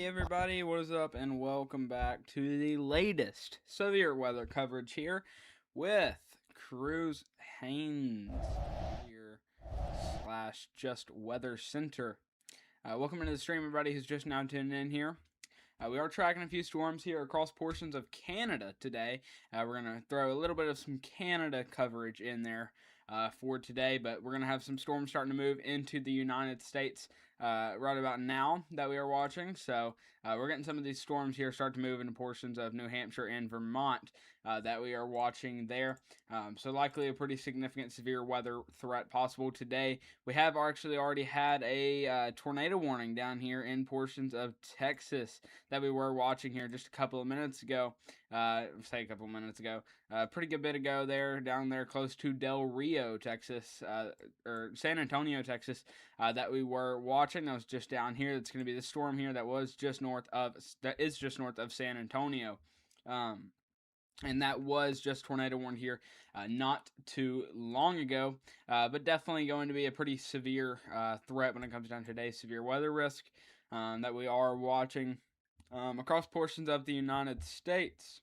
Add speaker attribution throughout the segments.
Speaker 1: Everybody, what is up, and welcome back to the latest severe weather coverage here with Cruz Haynes here / Just Weather Center. Welcome into the stream, everybody who's just now tuning in here. We are tracking a few storms here across portions of Canada today. We're going to throw a little bit of some Canada coverage in there for today, but we're going to have some storms starting to move into the United States right about now that we are watching. So we're getting some of these storms here start to move into portions of New Hampshire and Vermont that we are watching there. So likely a pretty significant severe weather threat possible today. We have actually already had a tornado warning down here in portions of Texas that we were watching here just a couple of minutes ago. Pretty good bit ago there, down there close to Del Rio, Texas, or San Antonio, Texas, that we were watching. That was just down here. That's going to be the storm here that is just north of San Antonio. And that was just tornado warned here not too long ago, but definitely going to be a pretty severe threat when it comes down to today's severe weather risk that we are watching across portions of the United States.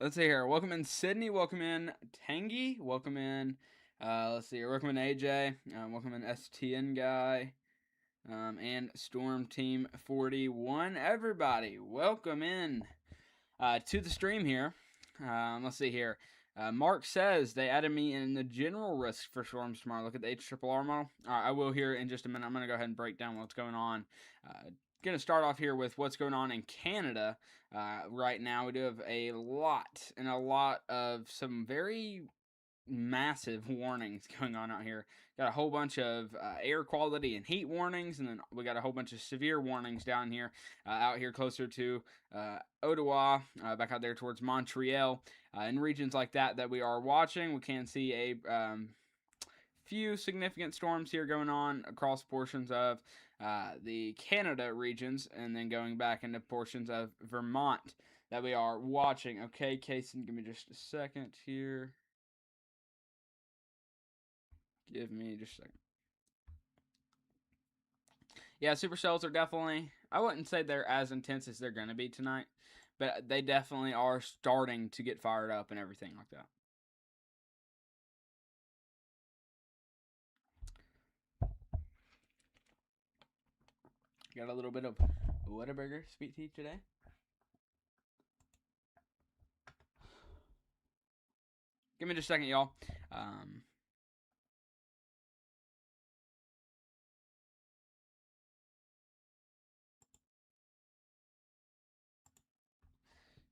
Speaker 1: Let's see here. Welcome in Sydney. Welcome in Tangy. Welcome in, let's see here. Welcome in AJ. Welcome in STN Guy. And Storm Team 41. Everybody, welcome in to the stream here. Let's see here. Mark says they added me in the general risk for storms tomorrow. Look at the HRRR model. All right, I will here in just a minute. I'm going to go ahead and break down what's going on. Going to start off here with what's going on in Canada right now. We do have a lot of some very massive warnings going on out here. Got a whole bunch of air quality and heat warnings, and then we got a whole bunch of severe warnings down here, out here closer to Ottawa, back out there towards Montreal, in regions like that we are watching. We can see a few significant storms here going on across portions of the Canada regions, and then going back into portions of Vermont that we are watching. Okay, Kason, give me just a second here. Give me just a second. Yeah, supercells are definitely, I wouldn't say they're as intense as they're going to be tonight, but they definitely are starting to get fired up and everything like that. Got a little bit of Whataburger sweet tea today. Give me just a second, y'all.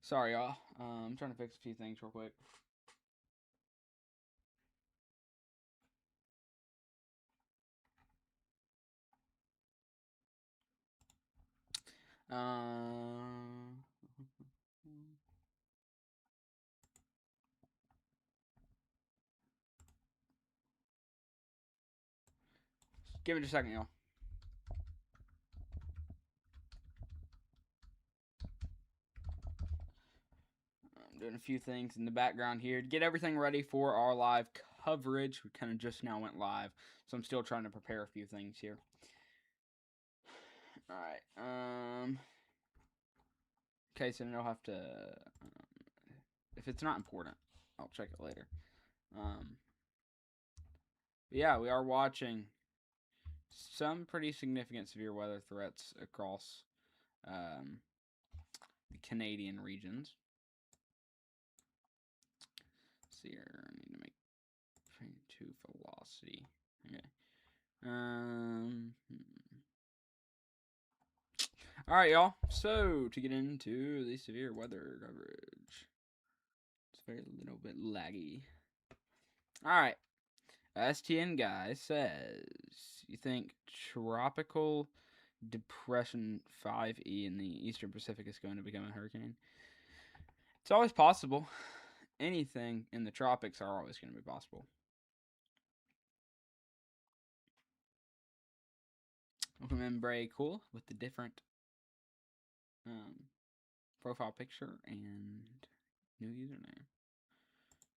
Speaker 1: Sorry, y'all. I'm trying to fix a few things real quick. Give me just a second, y'all. I'm doing a few things in the background here to get everything ready for our live coverage. We kind of just now went live, so I'm still trying to prepare a few things here. All right. Okay, so then I'll have to. If it's not important, I'll check it later. Yeah, we are watching some pretty significant severe weather threats across the Canadian regions. Let's see here, I need to make train to velocity. Okay. All right, y'all. So to get into the severe weather coverage, it's very little bit laggy. All right. STN guy says, you think tropical depression 5E in the Eastern Pacific is going to become a hurricane? It's always possible. Anything in the tropics are always going to be possible. Welcome in, Bray. Cool with the different profile picture and new username.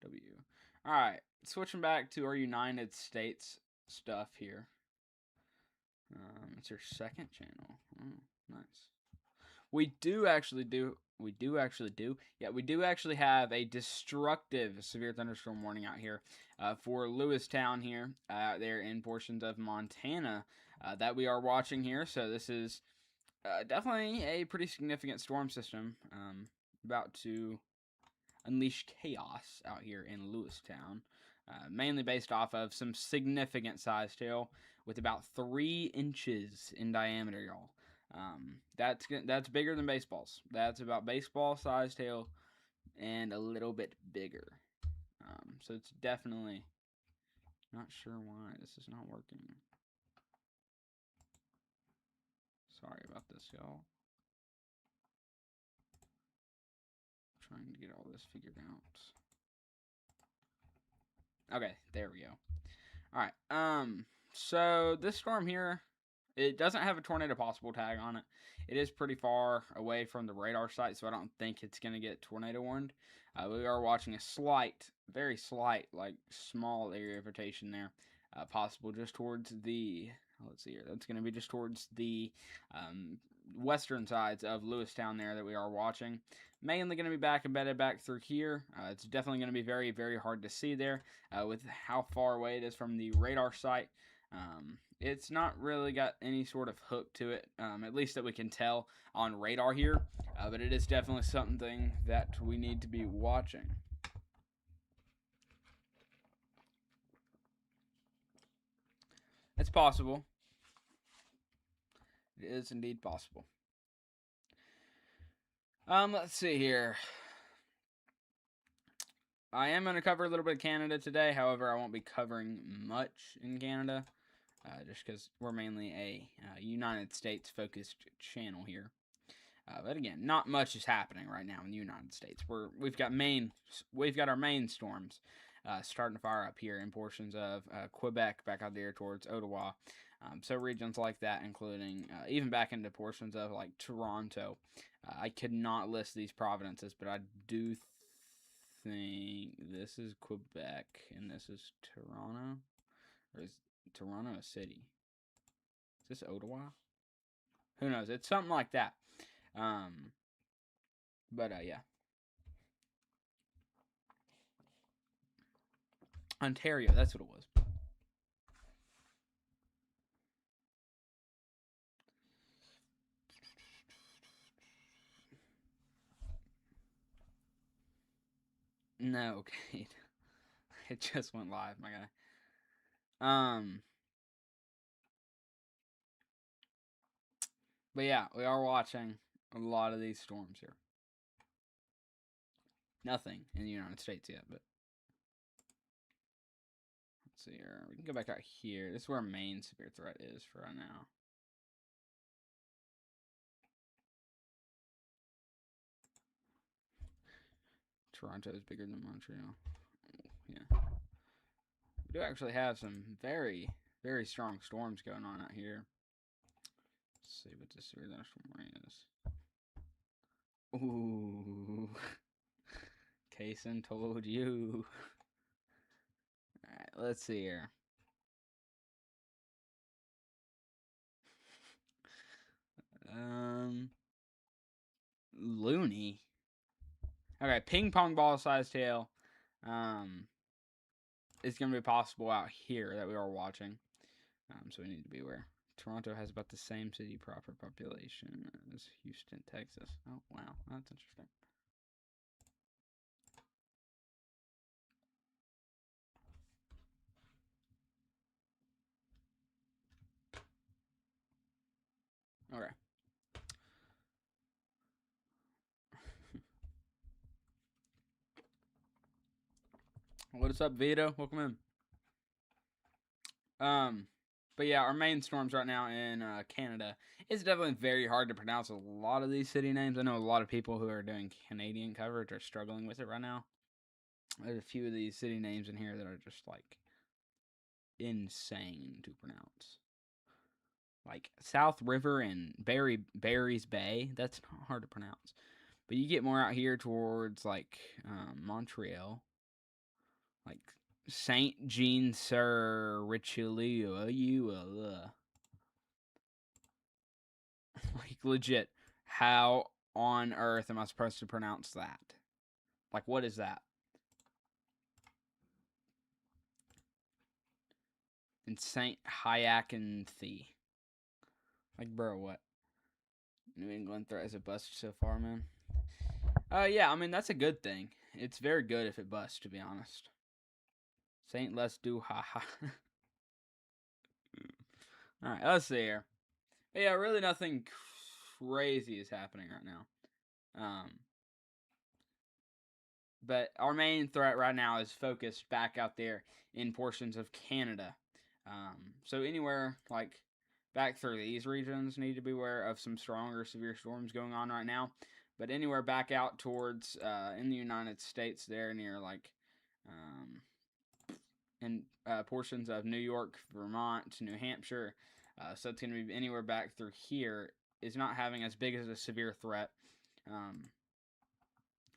Speaker 1: W. All right, switching back to our United States stuff here. It's your second channel. Oh, nice. We do actually do. We do actually do. Yeah, we do actually have a destructive severe thunderstorm warning out here for Lewistown here, there in portions of Montana that we are watching here. So this is definitely a pretty significant storm system about to unleash chaos out here in Lewistown. Mainly based off of some significant size hail with about 3 inches in diameter, y'all. That's bigger than baseballs. That's about baseball sized hail and a little bit bigger. So it's definitely not sure why this is not working. Sorry about this, y'all. Trying to get all this figured out. Okay, there we go. All right. So this storm here, it doesn't have a tornado possible tag on it. It is pretty far away from the radar site, so I don't think it's going to get tornado warned. We are watching a slight, very slight, like small area of rotation there, possible just towards the, let's see here, that's going to be just towards the western sides of Lewistown there that we are watching. Mainly going to be embedded back through here. It's definitely going to be very, very hard to see there with how far away it is from the radar site. It's not really got any sort of hook to it, at least that we can tell on radar here, but it is definitely something that we need to be watching. It's possible. It is indeed possible. Let's see here. I am going to cover a little bit of Canada today. However, I won't be covering much in Canada, just because we're mainly a United States-focused channel here. But again, not much is happening right now in the United States. We've got our main storms starting to fire up here in portions of Quebec, back out there towards Ottawa. So regions like that, including even back into portions of like Toronto. I could not list these provinces, but I do think this is Quebec and this is Toronto, or is Toronto a city? Is this Ottawa? Who knows? It's something like that. But yeah. Ontario, that's what it was. No, okay. It just went live, my guy. But yeah, we are watching a lot of these storms here. Nothing in the United States yet, but let's see here. We can go back out here. This is where our main severe threat is for right now. Toronto is bigger than Montreal. Yeah. We do actually have some very, very strong storms going on out here. Let's see what this severe thunderstorm is. Ooh. Kaysen told you. Alright, let's see here. Looney. Okay, ping pong ball sized hail. It's going to be possible out here that we are watching. So we need to be aware. Toronto has about the same city proper population as Houston, Texas. Oh, wow. That's interesting. Okay. What's up, Vito? Welcome in. But yeah, our main storms right now in Canada. It's definitely very hard to pronounce a lot of these city names. I know a lot of people who are doing Canadian coverage are struggling with it right now. There's a few of these city names in here that are just like insane to pronounce. Like South River and Barry's Bay. That's not hard to pronounce. But you get more out here towards like Montreal, like Saint Jean sur Richelieu. Like legit, How on earth am I supposed to pronounce that? Like, what is that? In St. Hyacinthi. Like, bro, what? New England threat is a bust so far, man. Yeah, I mean, that's a good thing. It's very good if it busts, to be honest. Saint Let's Do Haha. Alright, let's see here. But yeah, really nothing crazy is happening right now. But our main threat right now is focused back out there in portions of Canada. So anywhere like back through these regions need to be aware of some stronger severe storms going on right now. But anywhere back out towards in the United States, there near like in portions of New York, Vermont, New Hampshire. So it's going to be anywhere back through here is not having as big as a severe threat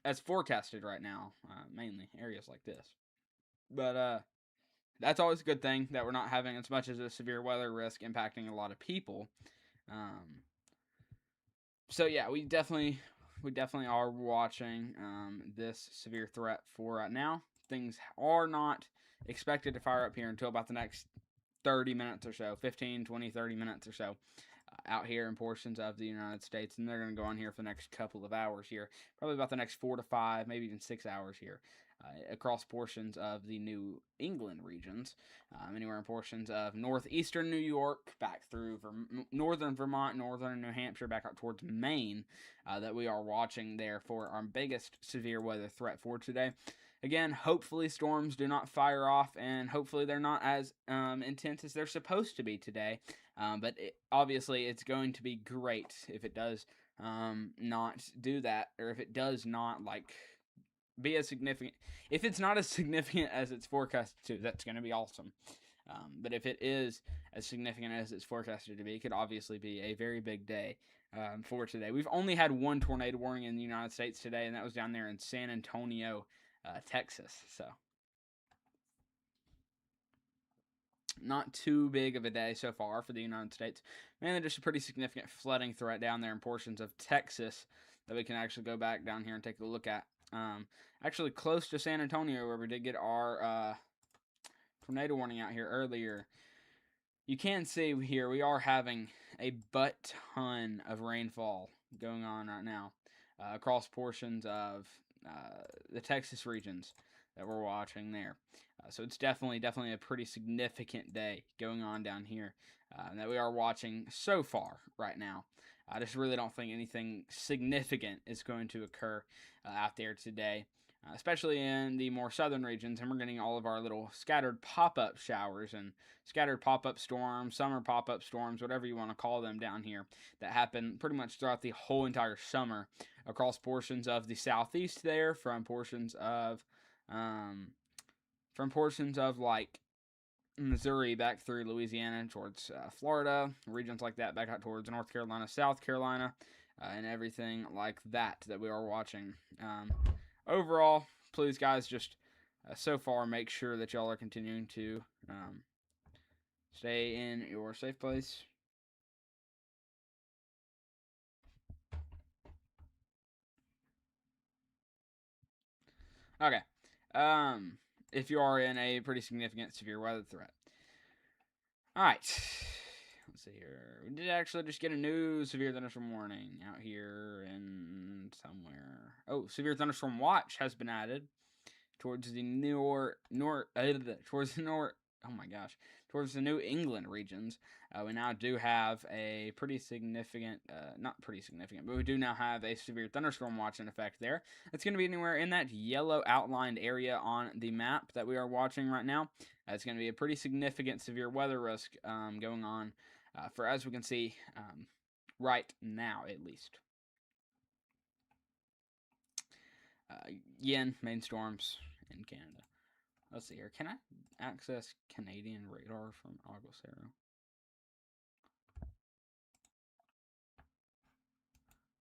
Speaker 1: as forecasted right now, mainly areas like this. But that's always a good thing that we're not having as much as a severe weather risk impacting a lot of people. So yeah, we definitely are watching this severe threat for right now. Things are not expected to fire up here until about the next 30 minutes or so, 15, 20, 30 minutes or so. Out here in portions of the United States, and they're going to go on here for the next couple of hours here, probably about the next 4 to 5, maybe even 6 hours here, across portions of the New England regions, anywhere in portions of northeastern New York, back through northern Vermont, northern New Hampshire, back out towards Maine, that we are watching there for our biggest severe weather threat for today. Again, hopefully storms do not fire off, and hopefully they're not as intense as they're supposed to be today. But obviously, it's going to be great if it does not do that, or if it does not be as significant. If it's not as significant as it's forecasted to, that's going to be awesome. But if it is as significant as it's forecasted to be, it could obviously be a very big day for today. We've only had one tornado warning in the United States today, and that was down there in San Antonio, Texas. So not too big of a day so far for the United States. Mainly just a pretty significant flooding threat down there in portions of Texas that we can actually go back down here and take a look at. Actually close to San Antonio, where we did get our tornado warning out here earlier. You can see here we are having a butt ton of rainfall going on right now across portions of the Texas regions that we're watching there. So it's definitely a pretty significant day going on down here that we are watching so far right now. I just really don't think anything significant is going to occur out there today, especially in the more southern regions. And we're getting all of our little scattered pop-up showers and scattered pop-up storms, summer pop-up storms, whatever you want to call them down here, that happen pretty much throughout the whole entire summer across portions of the southeast there, from portions of like Missouri back through Louisiana towards Florida, regions like that back out towards North Carolina, South Carolina, and everything like that we are watching. Overall, please guys, just so far make sure that y'all are continuing to stay in your safe place. Okay. If you are in a pretty significant severe weather threat. Alright. Let's see here. We did actually just get a new severe thunderstorm warning out here in somewhere. Oh, severe thunderstorm watch has been added towards the towards the New England regions. We now do have a pretty significant, not pretty significant, but we do now have a severe thunderstorm watch in effect there. It's going to be anywhere in that yellow outlined area on the map that we are watching right now. It's going to be a pretty significant severe weather risk going on for, as we can see, right now at least. Again, main storms in Canada. Let's see here. Can I access Canadian radar from Aguacero?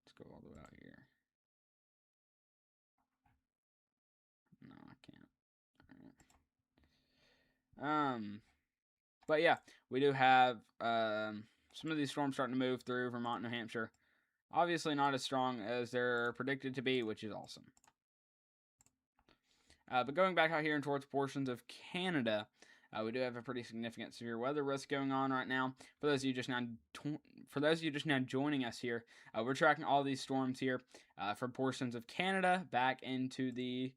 Speaker 1: Let's go all the way out here. No, I can't. But yeah, we do have some of these storms starting to move through Vermont, New Hampshire. Obviously not as strong as they're predicted to be, which is awesome. But going back out here and towards portions of Canada, we do have a pretty significant severe weather risk going on right now. For those of you just now joining us here, we're tracking all these storms here from portions of Canada back into the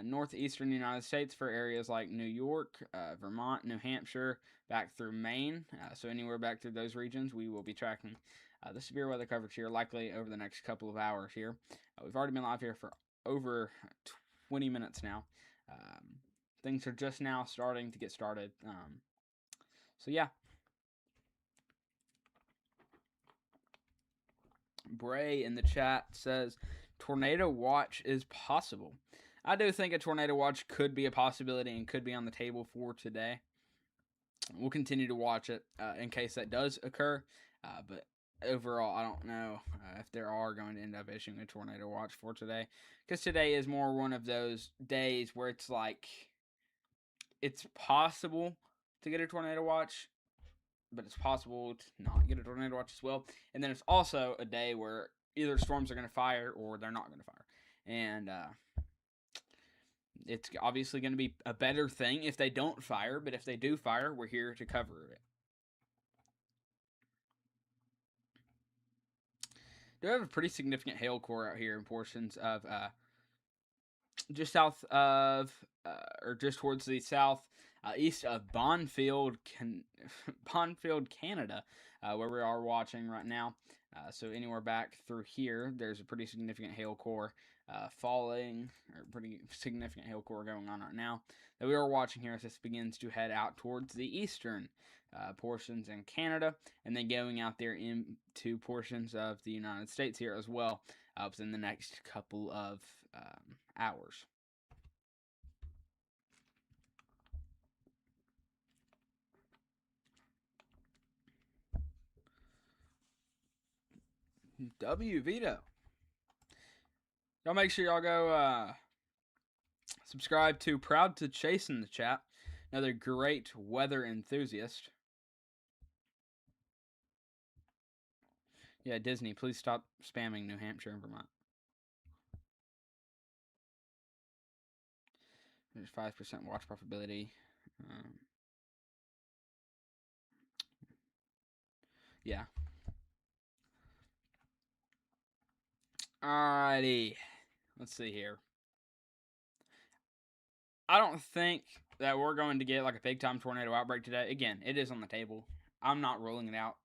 Speaker 1: northeastern United States for areas like New York, Vermont, New Hampshire, back through Maine. So anywhere back through those regions, we will be tracking the severe weather coverage here, likely over the next couple of hours here. We've already been live here for over 20 minutes now. Things are just now starting to get started. So yeah. Bray in the chat says tornado watch is possible. I do think a tornado watch could be a possibility and could be on the table for today. We'll continue to watch it in case that does occur. But overall, I don't know if there are going to end up issuing a tornado watch for today. Because today is more one of those days where it's like, it's possible to get a tornado watch, but it's possible to not get a tornado watch as well. And then it's also a day where either storms are going to fire or they're not going to fire. And it's obviously going to be a better thing if they don't fire, but if they do fire, we're here to cover it. Do have a pretty significant hail core out here in portions of just south of, or just towards the south east of Bonfield, Canada, where we are watching right now. So anywhere back through here, there's a pretty significant hail core falling, or pretty significant hail core going on right now that we are watching here as this begins to head out towards the eastern portions in Canada, and then going out there into portions of the United States here as well within the next couple of hours. W Vito. Y'all make sure y'all go subscribe to Proud to Chase in the chat. Another great weather enthusiast. Yeah, Disney, please stop spamming New Hampshire and Vermont. There's 5% watch profitability. Yeah. Alrighty. Let's see here. I don't think that we're going to get like a big time tornado outbreak today. Again, it is on the table. I'm not ruling it out.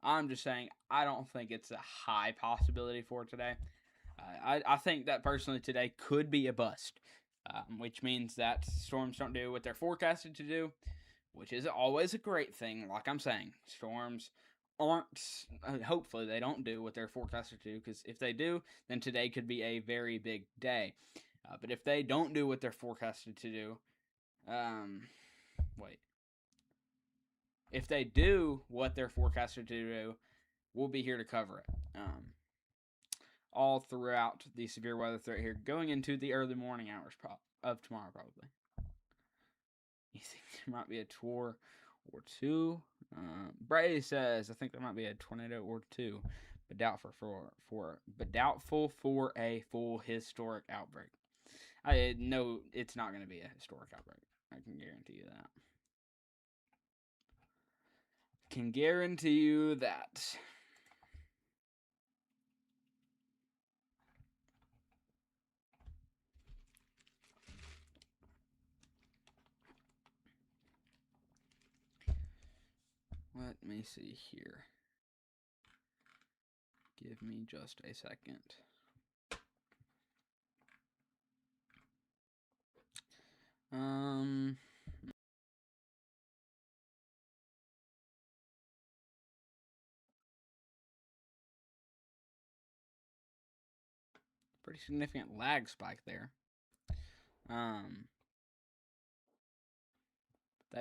Speaker 1: I'm just saying I don't think it's a high possibility for today. I think that personally today could be a bust, which means that storms don't do what they're forecasted to do, which is always a great thing. Like I'm saying, storms aren't, hopefully they don't do what they're forecasted to do, because if they do, then today could be a very big day. But if they don't do what they're forecasted to do, if they do what they're forecasted to do, we'll be here to cover it. All throughout the severe weather threat here, going into the early morning hours of tomorrow, probably. You think there might be a tour or two? Bray says, I think there might be a tornado or two, but doubtful for a full historic outbreak. I know it's not going to be a historic outbreak. I can guarantee you that. Can guarantee you that. Let me see here. Give me just a second. Pretty significant lag spike there. That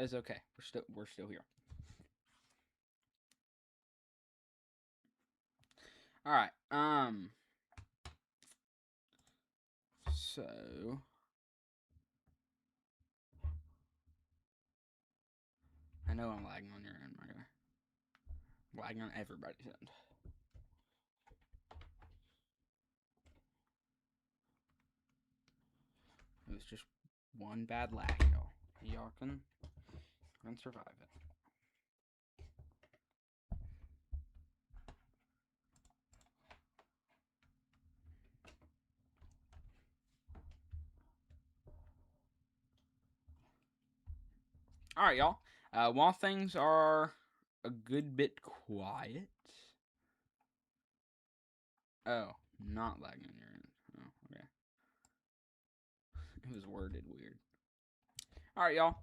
Speaker 1: is okay. We're still here. All right. So I know I'm lagging on your end, my guy. Lagging on everybody's end. was just one bad lag, y'all. Y'all can survive it. All right, y'all. While things are a good bit quiet. Oh, not lagging on your end. Oh, okay. It was worded weird. All right, y'all.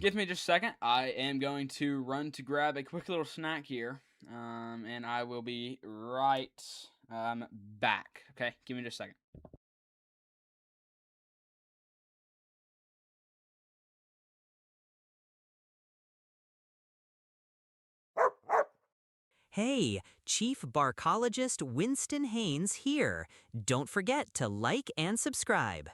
Speaker 1: Give me just a second. I am going to run to grab a quick little snack here, and I will be right back. Okay, give me just a second.
Speaker 2: Hey, Chief Barcologist Winston Haynes here. Don't forget to like and subscribe.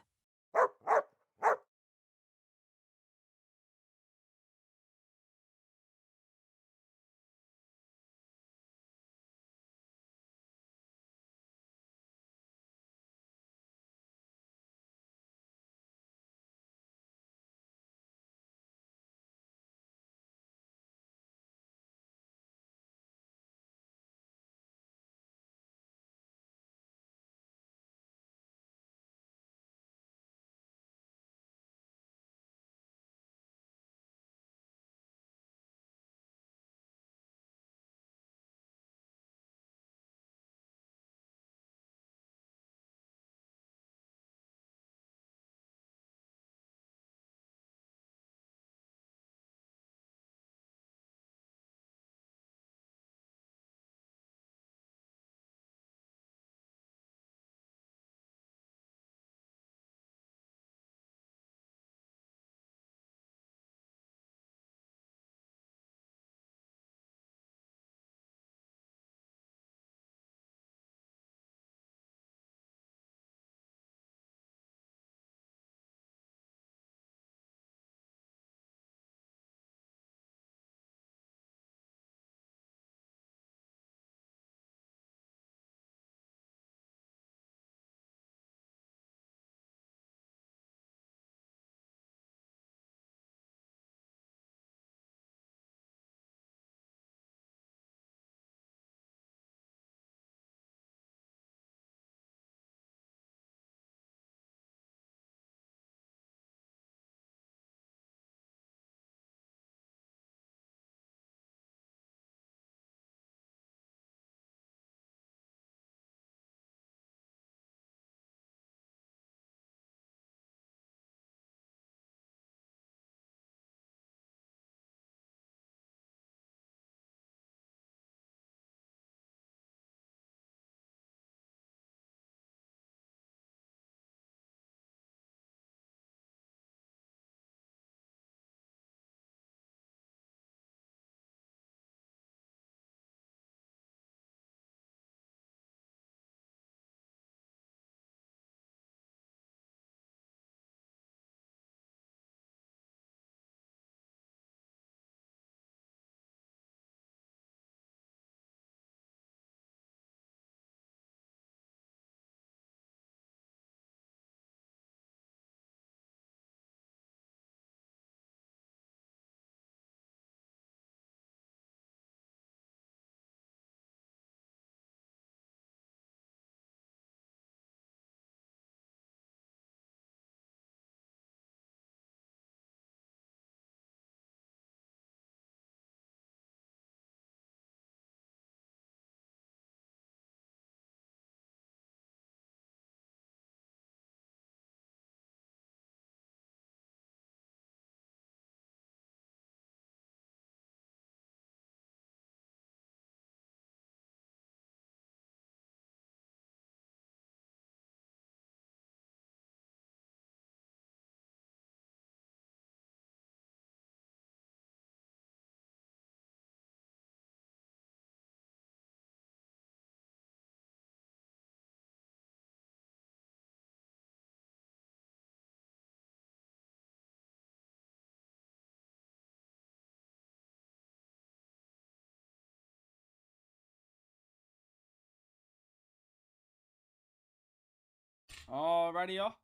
Speaker 1: Alrighty, y'all.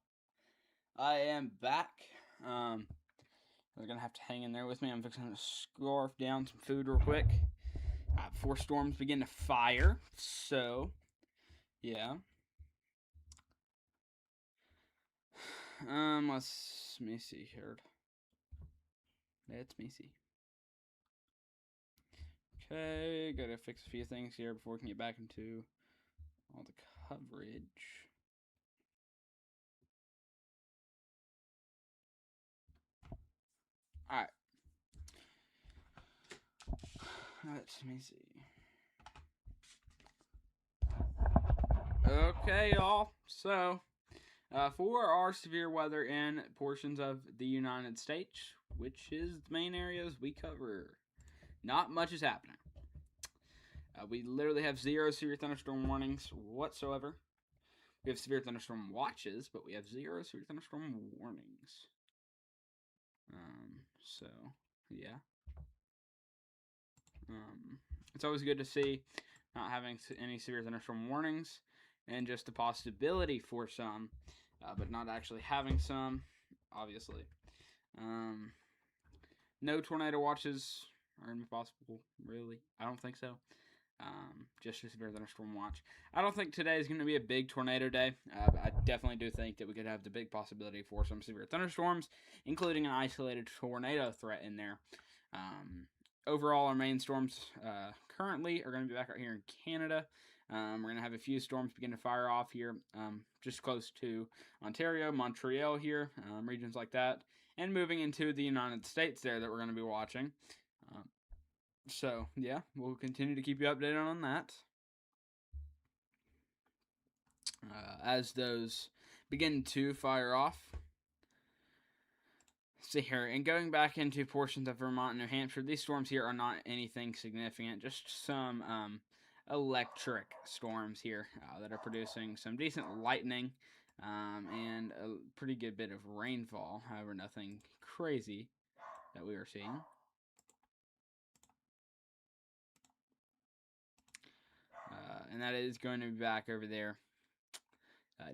Speaker 1: I am back. You're gonna have to hang in there with me. I'm fixing to scarf down some food real quick before storms begin to fire. So, yeah. Let me see here. Let me see. Okay, gotta fix a few things here before we can get back into all the coverage. Alright. Let me see. Okay, y'all. So, for our severe weather in portions of the United States, which is the main areas we cover, not much is happening. We literally have 0 severe thunderstorm warnings whatsoever. We have severe thunderstorm watches, but we have 0 severe thunderstorm warnings. So, yeah. It's always good to see not having any severe thunderstorm warnings and just the possibility for some, but not actually having some, obviously. No tornado watches are impossible, really. I don't think so. Just a severe thunderstorm watch. I don't think today is going to be a big tornado day. I definitely do think that we could have the big possibility for some severe thunderstorms, including an isolated tornado threat in there. Overall, our main storms currently are going to be back out here in Canada. We're going to have a few storms begin to fire off here, just close to Ontario, Montreal here, regions like that, and moving into the United States there that we're going to be watching. So, yeah, we'll continue to keep you updated on that. As those begin to fire off. See here, and going back into portions of Vermont and New Hampshire, these storms here are not anything significant, just some electric storms here that are producing some decent lightning and a pretty good bit of rainfall. However, nothing crazy that we are seeing. And that is going to be back over there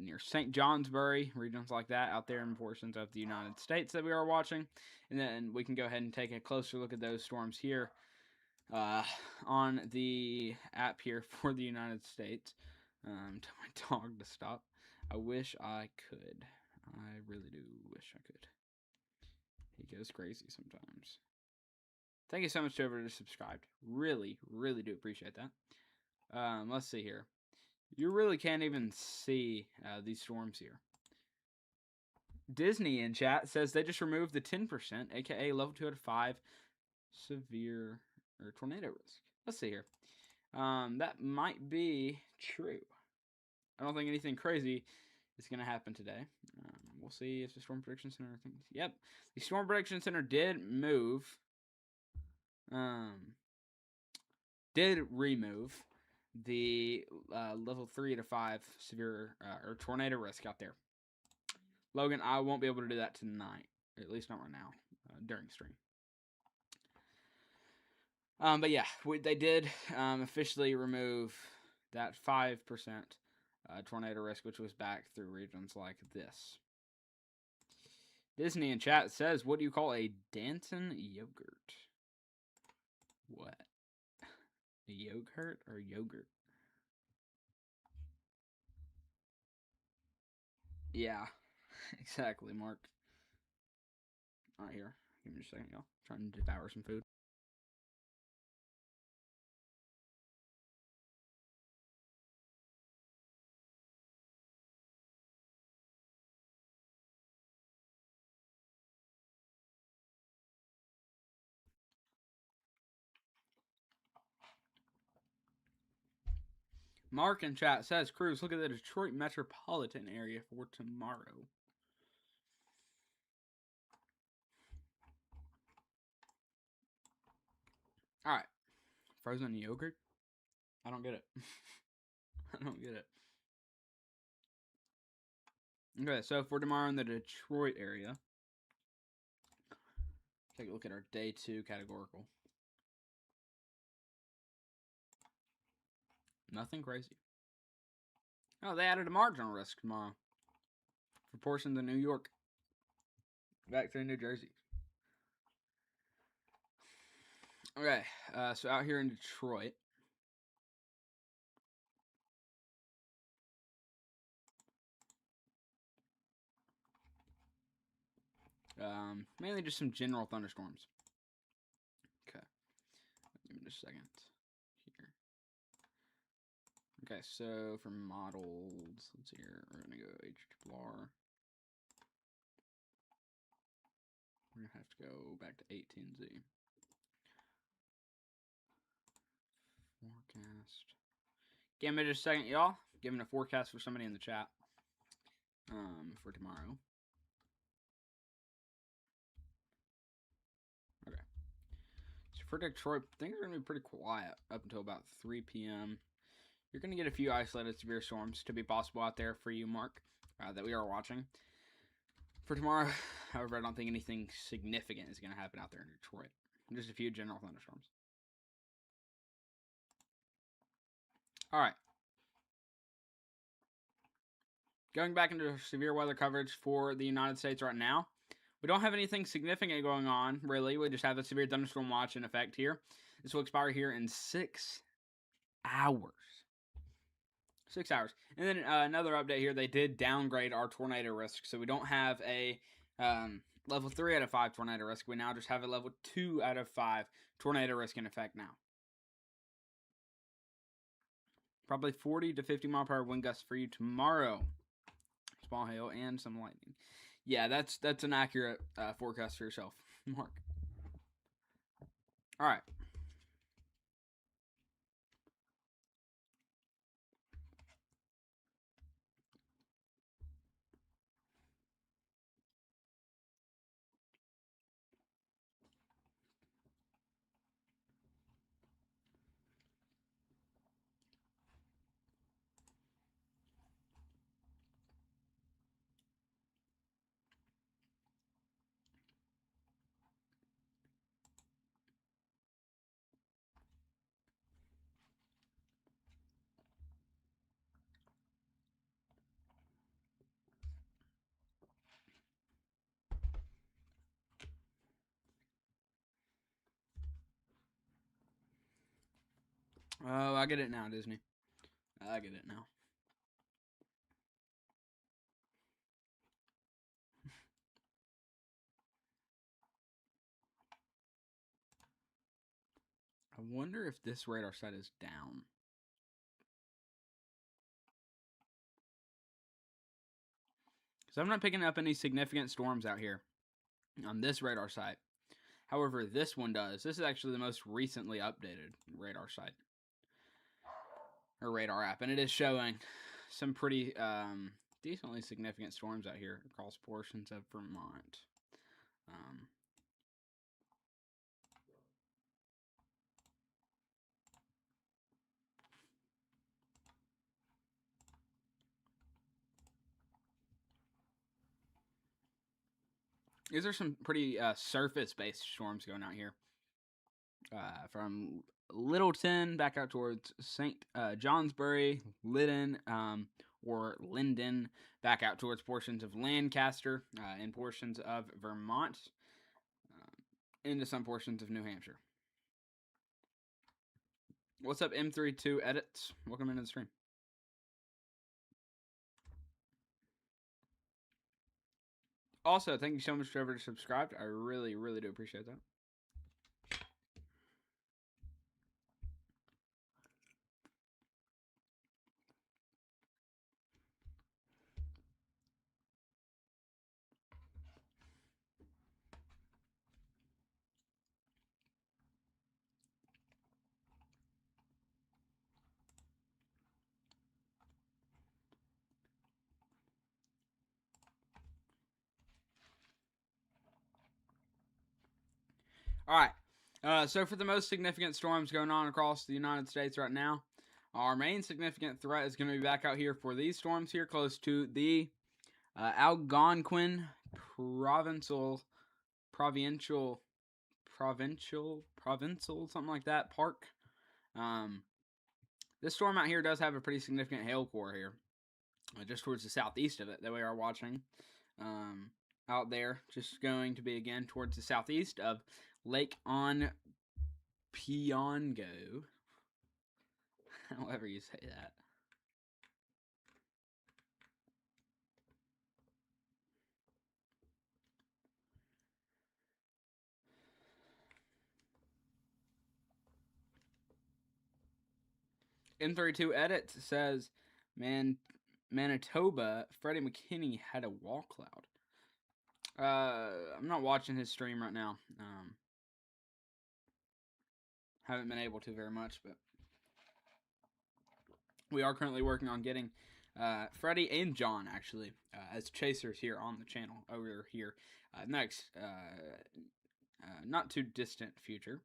Speaker 1: near St. Johnsbury, regions like that, out there in portions of the United States that we are watching. And then we can go ahead and take a closer look at those storms here on the app here for the United States. Tell my dog to stop. I wish I could. I really do wish I could. He goes crazy sometimes. Thank you so much to everyone who subscribed. Really, really do appreciate that. Let's see here. You really can't even see these storms here. Disney in chat says they just removed the 10%, aka level 2 out of 5 severe or tornado risk. Let's see here. That might be true. I don't think anything crazy is going to happen today. We'll see if the Storm Prediction Center thinks. Yep, the Storm Prediction Center did move. Did remove the level 3 to 5 severe or tornado risk out there. Logan, I won't be able to do that tonight, at least not right now, during stream. But yeah, they did officially remove that 5% tornado risk, which was back through regions like this. Disney in chat says, what do you call a Danton yogurt? What? A yogurt or yogurt? Yeah, exactly, Mark. Alright, here. Give me just a second, y'all. Trying to devour some food. Mark in chat says, Cruz, look at the Detroit metropolitan area for tomorrow. Alright. Frozen yogurt? I don't get it. I don't get it. Okay, so for tomorrow in the Detroit area, take a look at our day 2 categorical. Nothing crazy. Oh, they added a marginal risk tomorrow. for portions of New York. Back to New Jersey. Okay, so out here in Detroit. Mainly just some general thunderstorms. Okay, give me just a second here. Okay, so for models, let's see here. We're gonna go H2R. We're gonna have to go back to 18Z. Forecast. Give me just a second, y'all. Giving a forecast for somebody in the chat. For tomorrow. Okay. So for Detroit, things are gonna be pretty quiet up until about 3 p.m. You're gonna get a few isolated severe storms to be possible out there for you, Mark, that we are watching. For tomorrow, however, I don't think anything significant is gonna happen out there in Detroit. Just a few general thunderstorms. All right. Going back into severe weather coverage for the United States right now. We don't have anything significant going on, really. We just have a severe thunderstorm watch in effect here. This will expire here in 6 hours. 6 hours. And then another update here. They did downgrade our tornado risk. So we don't have a level 3 out of 5 tornado risk. We now just have a level 2 out of 5 tornado risk in effect now. Probably 40 to 50 mile per hour wind gusts for you tomorrow. Small hail and some lightning. Yeah, that's an accurate forecast for yourself, Mark. All right. Oh, I get it now, Disney. I get it now. I wonder if this radar set is down. Because I'm not picking up any significant storms out here on this radar site. However, this one does. This is actually the most recently updated radar site. Or radar app. And it is showing some pretty decently significant storms out here across portions of Vermont. These are some pretty surface-based storms going out here. From Littleton back out towards St. Johnsbury, Linden, or Linden, back out towards portions of Lancaster and portions of Vermont, into some portions of New Hampshire. What's up, M32 Edits? Welcome into the stream. Also, thank you so much for everyone subscribed. I really, really do appreciate that. All right. So for the most significant storms going on across the United States right now, our main significant threat is going to be back out here for these storms here close to the Algonquin provincial, something like that, park. This storm out here does have a pretty significant hail core here. just towards the southeast of it that we are watching. Out there, just going to be again towards the southeast of Lake on Piongo. However you say that. M32 Edits says, Manitoba, Freddie McKinney had a wall cloud. I'm not watching his stream right now. Haven't been able to very much, but we are currently working on getting Freddie and John, actually, as chasers here on the channel over here next, not too distant future.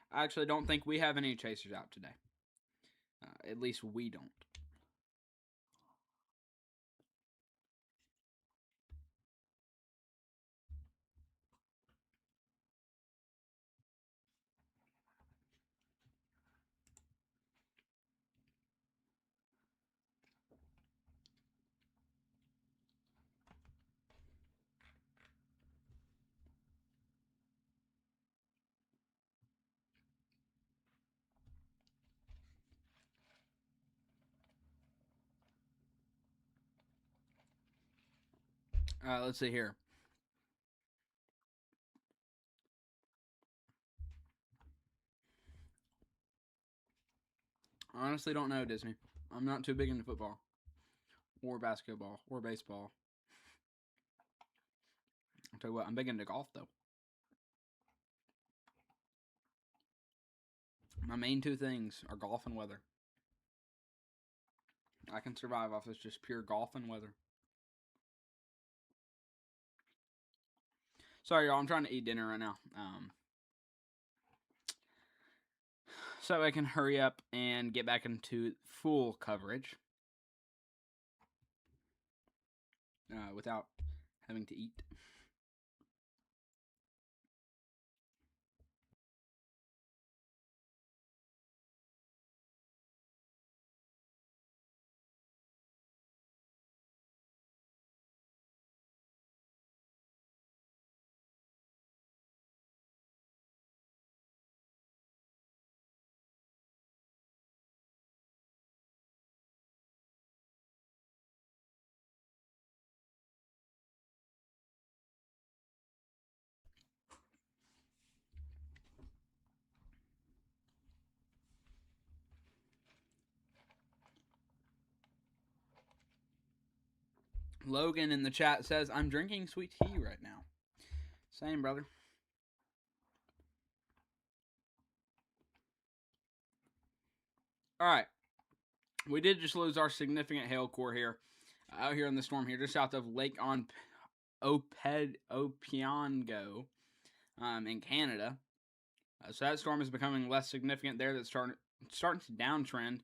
Speaker 1: I actually don't think we have any chasers out today. At least we don't. Let's see here. I honestly don't know, Disney. I'm not too big into football, or basketball, or baseball. I'll tell you what, I'm big into golf, though. My main two things are golf and weather. I can survive off of just pure golf and weather. Sorry, y'all. I'm trying to eat dinner right now. So I can hurry up and get back into full coverage without having to eat. Logan in the chat says, I'm drinking sweet tea right now. Same, brother. All right. We did just lose our significant hail core here, out here in the storm here, just south of Lake on Opiongo in Canada. So that storm is becoming less significant there. That's starting to downtrend.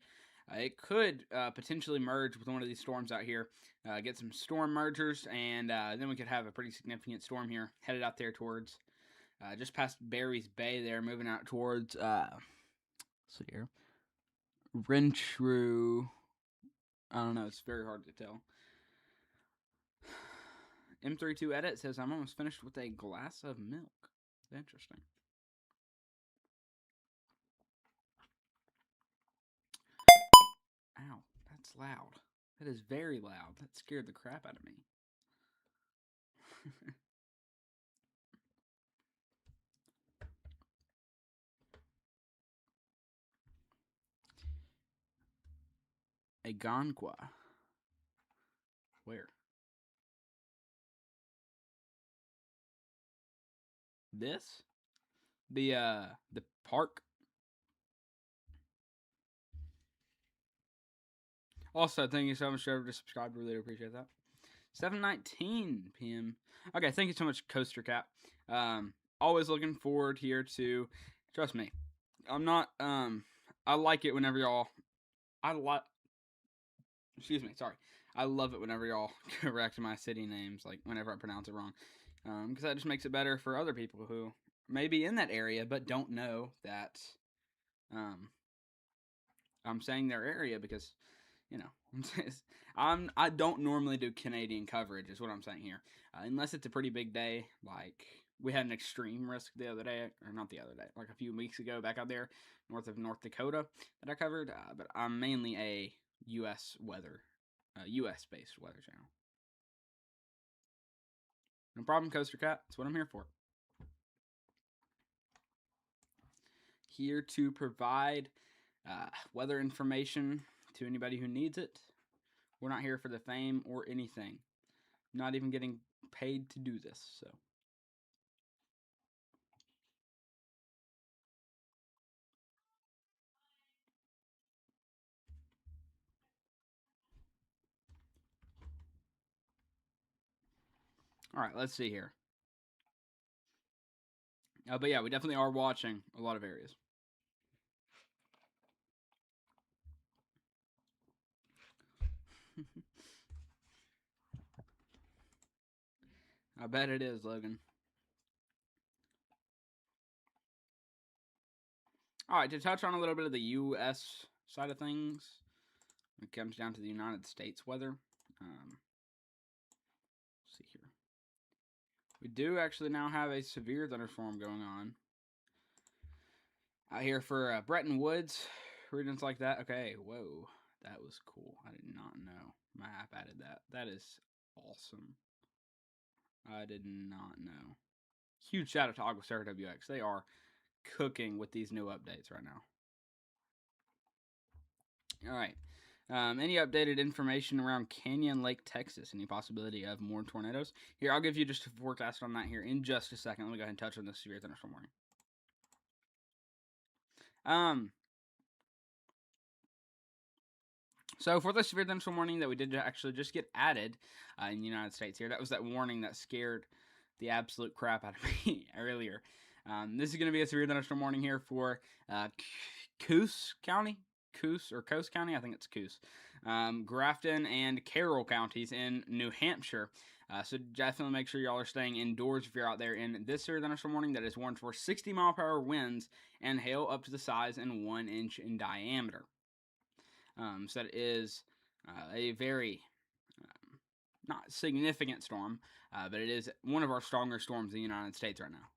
Speaker 1: It could potentially merge with one of these storms out here, get some storm mergers, and then we could have a pretty significant storm here headed out there towards just past Barry's Bay there, moving out towards, let's see here, Renshrew. I don't know, it's very hard to tell. M32 Edit says, I'm almost finished with a glass of milk. Interesting. Ow, that's loud. That is very loud. That scared the crap out of me. A Gonqua. Where? This? The park? Also, thank you so much, Trevor, to subscribe. Really appreciate that. 7:19 p.m. Okay, thank you so much, Coaster Cap. Always looking forward here to, trust me, I'm not, I like it whenever y'all, excuse me, sorry. I love it whenever y'all correct my city names, like whenever I pronounce it wrong. Because that just makes it better for other people who maybe in that area but don't know that um, I'm saying their area because, you know, I don't normally do Canadian coverage, is what I'm saying here, unless it's a pretty big day. Like we had an extreme risk the other day, or not the other day, like a few weeks ago back out there north of North Dakota that I covered. But I'm mainly a U.S. weather, U.S. based weather channel. No problem, Coaster Cat. That's what I'm here for. Here to provide weather information to anybody who needs it. We're not here for the fame or anything. Not even getting paid to do this, so. All right, let's see here. But yeah, we definitely are watching a lot of areas. I bet it is, Logan. All right, to touch on a little bit of the U.S. side of things, when it comes down to the United States weather. Let's see here. We do actually now have a severe thunderstorm going on out here for Bretton Woods, regions like that. Okay, whoa, that was cool. I did not know. My app added that. That is awesome. I did not know. Huge shout out to Aguasera WX. They are cooking with these new updates right now. All right. Any updated information around Canyon Lake, Texas? Any possibility of more tornadoes? Here, I'll give you just a forecast on that here in just a second. Let me go ahead and touch on the severe thunderstorm warning. So for the severe thunderstorm warning that we did actually just get added in the United States here, that was that warning that scared the absolute crap out of me earlier. This is going to be a severe thunderstorm warning here for Coos County. Coast County, I think it's Coos, Grafton and Carroll counties in New Hampshire. So definitely make sure y'all are staying indoors if you're out there in this severe thunderstorm warning that is warned for 60-mile-per-hour winds and hail up to the size and 1 inch in diameter. So that is a very not significant storm, but it is one of our stronger storms in the United States right now.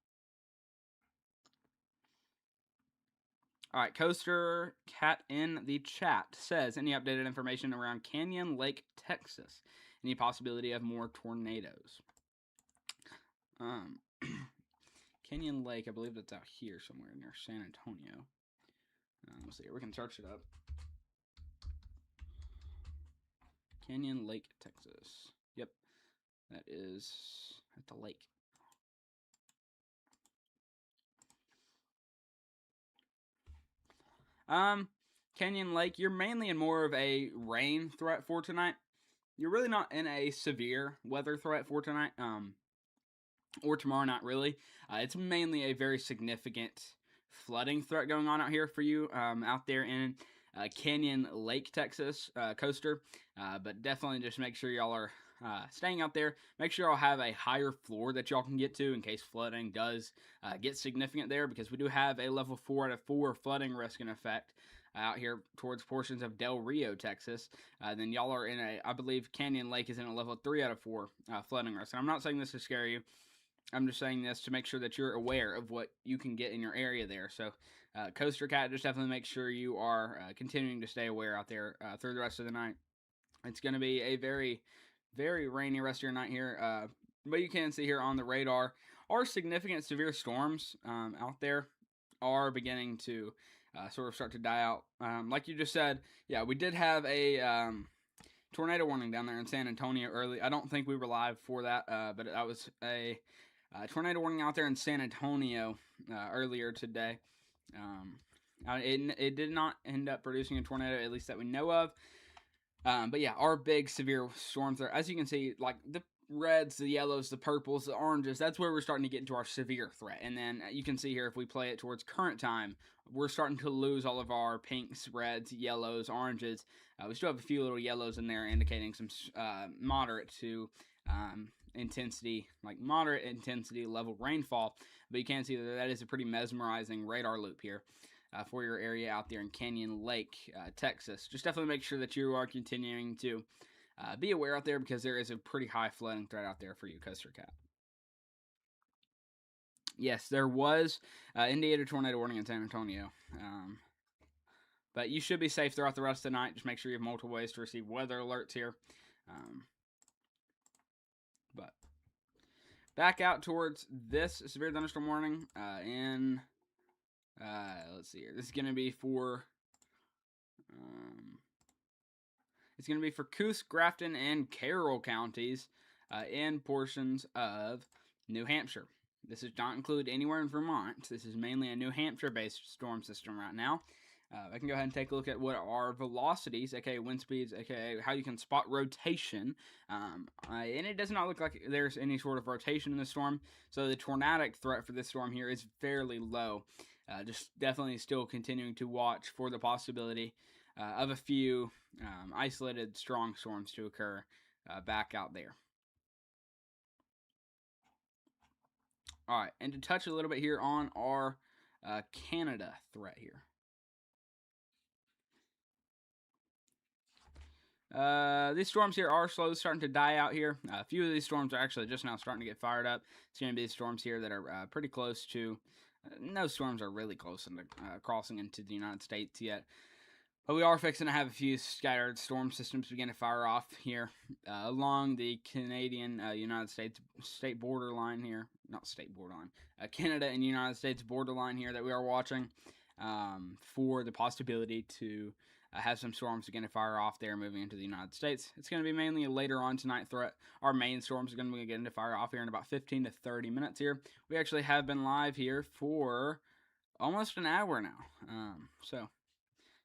Speaker 1: All right, Coaster Cat in the chat says, any updated information around Canyon Lake, Texas? Any possibility of more tornadoes? Canyon Lake, I believe that's out here somewhere near San Antonio. Let's see here. We can search it up. Canyon Lake, Texas. Yep, that is at the lake. Canyon Lake, you're mainly in more of a rain threat for tonight. You're really not in a severe weather threat for tonight, or tomorrow, not really. It's mainly a very significant flooding threat going on out here for you, out there in Canyon Lake, Texas, coaster. But definitely just make sure y'all are staying out there. Make sure y'all have a higher floor that y'all can get to in case flooding does get significant there, because we do have a level 4 out of 4 flooding risk in effect out here towards portions of Del Rio, Texas. Then y'all are in I believe Canyon Lake is in a level 3 out of 4 flooding risk. And I'm not saying this to scare you. I'm just saying this to make sure that you're aware of what you can get in your area there. So, Coaster Cat, just definitely make sure you are continuing to stay aware out there through the rest of the night. It's going to be a very, very rainy rest of your night here. But you can see here on the radar, our significant severe storms out there are beginning to sort of start to die out. Like you just said, yeah, we did have a tornado warning down there in San Antonio early. I don't think we were live for that, but that was a tornado warning out there in San Antonio earlier today. It did not end up producing a tornado, at least that we know of. But yeah, our big severe storms there, as you can see, like the reds, the yellows, the purples, the oranges, that's where we're starting to get into our severe threat. And then you can see here, if we play it towards current time, we're starting to lose all of our pinks, reds, yellows, oranges. We still have a few little yellows in there indicating some moderate to intensity, like moderate intensity level rainfall. But you can see that is a pretty mesmerizing radar loop here. For your area out there in Canyon Lake, Texas. Just definitely make sure that you are continuing to be aware out there because there is a pretty high flooding threat out there for you, Coaster Cat. Yes, there was Indiana tornado warning in San Antonio. But you should be safe throughout the rest of the night. Just make sure you have multiple ways to receive weather alerts here. But back out towards this severe thunderstorm warning let's see here. This is going to be for it's going to be for Coos, Grafton, and Carroll counties and portions of New Hampshire. This does not include anywhere in Vermont. This is mainly a New Hampshire-based storm system right now. I can go ahead and take a look at what our velocities, aka wind speeds, aka how you can spot rotation. And it does not look like there's any sort of rotation in the storm. So the tornadic threat for this storm here is fairly low. Just definitely still continuing to watch for the possibility of a few isolated strong storms to occur back out there. All right, and to touch a little bit here on our Canada threat here. These storms here are slowly starting to die out here. A few of these storms are actually just now starting to get fired up. It's going to be storms here that are pretty close to. No storms are really close into crossing into the United States yet. But we are fixing to have a few scattered storm systems begin to fire off here along the Canadian-United States state borderline here. Not state borderline. Canada and United States borderline here that we are watching for the possibility to have some storms begin to fire off there moving into the United States. It's going to be mainly a later on tonight threat. Our main storms are going to be getting to fire off here in about 15 to 30 minutes here. We actually have been live here for almost an hour now. So,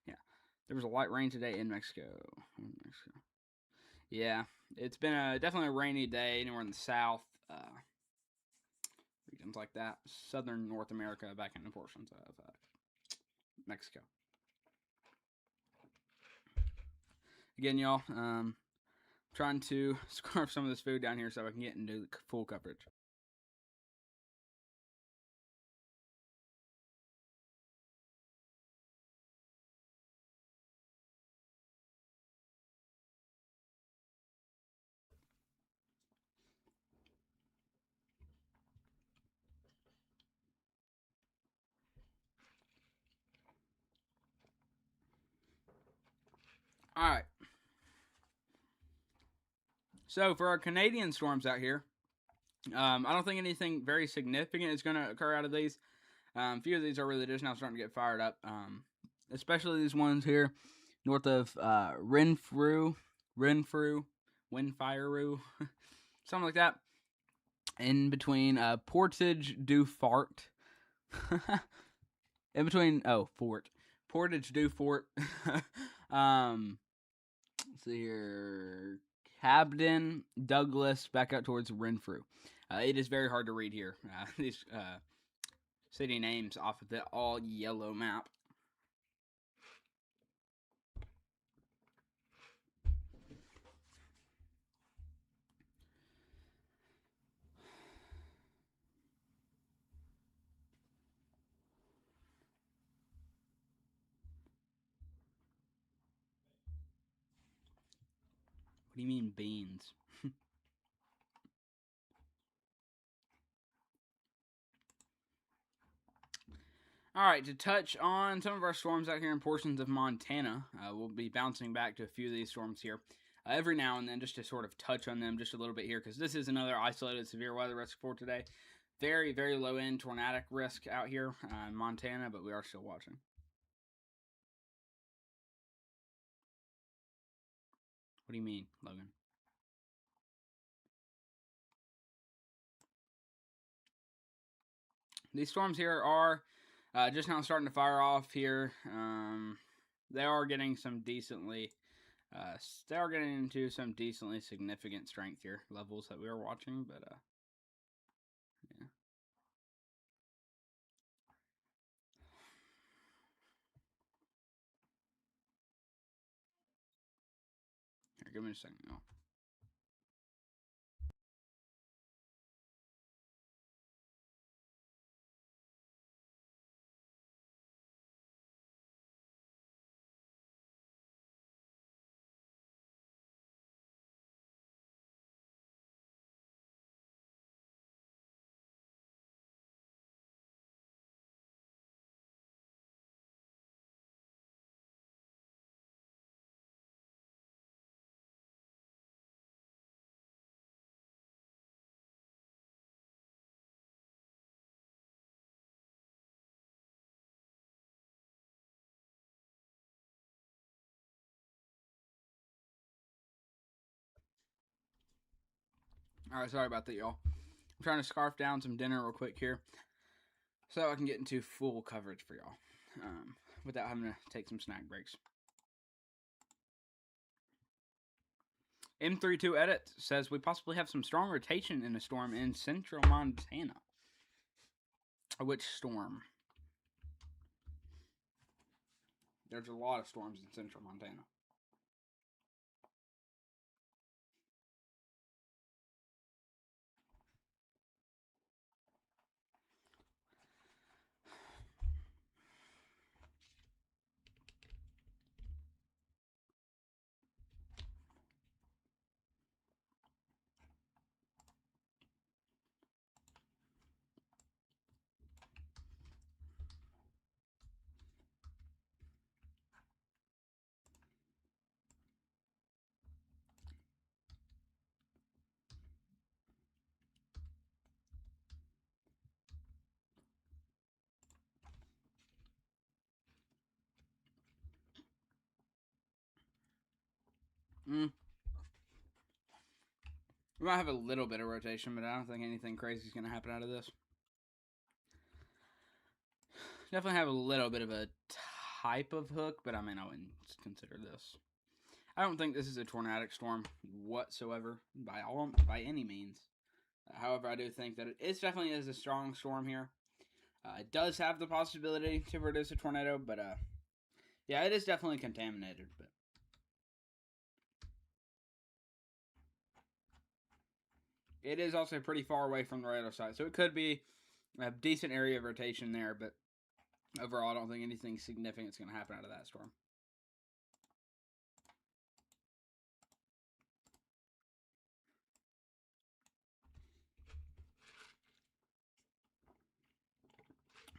Speaker 1: yeah. There was a light rain today in Mexico. Yeah, it's been definitely a rainy day anywhere in the south. Regions like that. Southern North America back into portions of Mexico. Again, y'all, trying to scarf some of this food down here so I can get into full coverage. All right. So for our Canadian storms out here, I don't think anything very significant is going to occur out of these. A few of these are really just now starting to get fired up, especially these ones here north of Renfrew, Windfireroo, something like that. In between Portage du Fort. In between, Portage du Fort. Let's see here. Cabden, Douglas, back out towards Renfrew. It is very hard to read here. These city names off of the all yellow map. What do you mean beans? All right, to touch on some of our storms out here in portions of Montana, we'll be bouncing back to a few of these storms here every now and then just to sort of touch on them just a little bit here because this is another isolated severe weather risk for today. Very, very low end tornadic risk out here in Montana, but we are still watching. What do you mean, Logan? These storms here are just now starting to fire off here. They are getting some decently, they are getting into some decently significant strength here levels that we are watching, but yeah. Here, give me a second, y'all. All right, sorry about that, y'all. I'm trying to scarf down some dinner real quick here so I can get into full coverage for y'all without having to take some snack breaks. M32 Edit says we possibly have some strong rotation in a storm in central Montana. Which storm? There's a lot of storms in central Montana. We might have a little bit of rotation, but I don't think anything crazy is going to happen out of this. Definitely have a little bit of a type of hook, but I mean, I wouldn't consider this. I don't think this is a tornadic storm whatsoever by any means. However, I do think that it definitely is a strong storm here. It does have the possibility to produce a tornado, but yeah, it is definitely contaminated. But it is also pretty far away from the radar site, so it could be a decent area of rotation there. But overall, I don't think anything significant is going to happen out of that storm.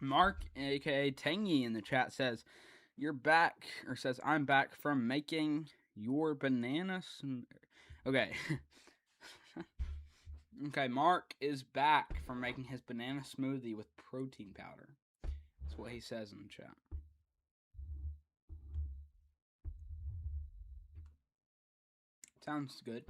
Speaker 1: Mark, aka Tangy, in the chat says, "You're back," or says, "I'm back from making your banana." Okay. Okay, Mark is back from making his banana smoothie with protein powder. That's what he says in the chat. Sounds good.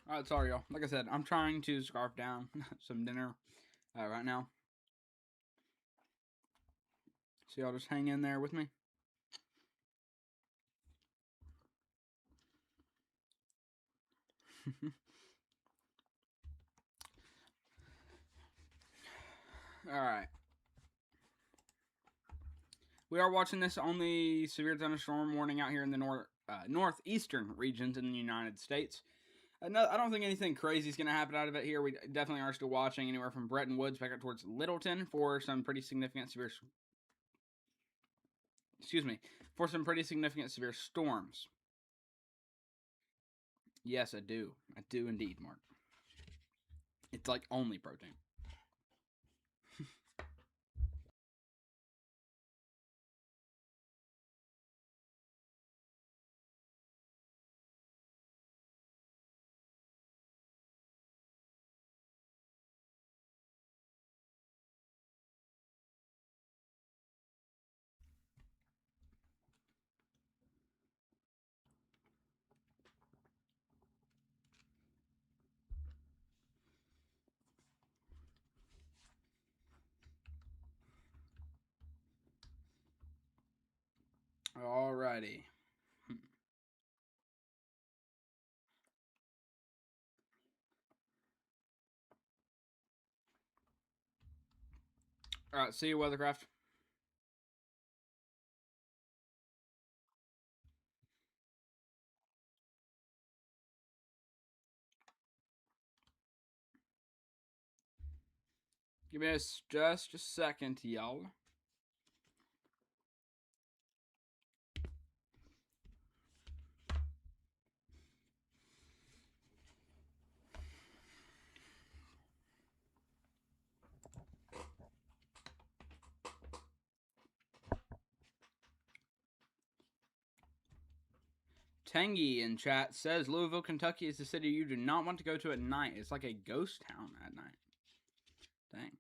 Speaker 1: Alright, sorry, y'all. Like I said, I'm trying to scarf down some dinner right now. So y'all just hang in there with me. Alright. We are watching this on the severe thunderstorm warning out here in the northeastern regions in the United States. I don't think anything crazy is going to happen out of it here. We definitely are still watching anywhere from Bretton Woods back up towards Littleton for some pretty significant severe storms. Yes, I do. I do indeed, Mark. It's like only protein. Alrighty. Alright, see you, Weathercraft. Give me just a second, y'all. Tangy in chat says Louisville, Kentucky is the city you do not want to go to at night. It's like a ghost town at night. Dang.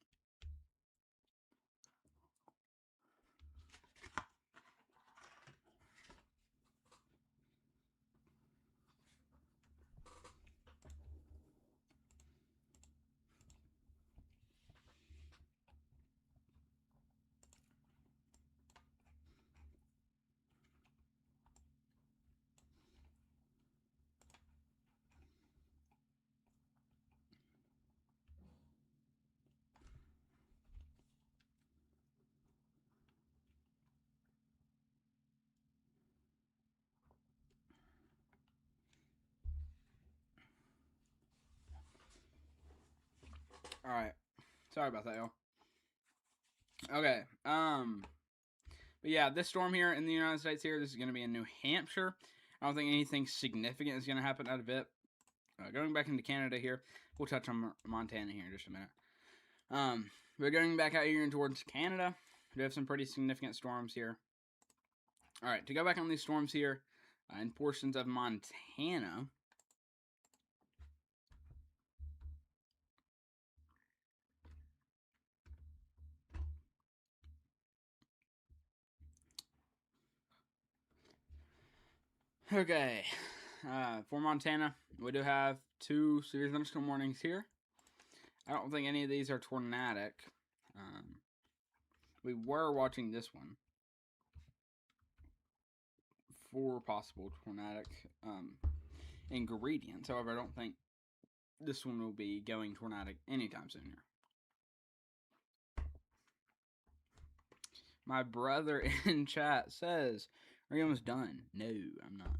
Speaker 1: Alright. Sorry about that, y'all. Okay. But yeah, this storm here in the United States here, this is going to be in New Hampshire. I don't think anything significant is going to happen out of it. Going back into Canada here, we'll touch on Montana here in just a minute. We're going back out here and towards Canada. We have some pretty significant storms here. Alright, to go back on these storms here in portions of Montana. Okay, for Montana, we do have 2 severe thunderstorm warnings here. I don't think any of these are tornadic. We were watching this one for possible tornadic ingredients. However, I don't think this one will be going tornadic anytime soon here. My brother in chat says, are you almost done? No, I'm not.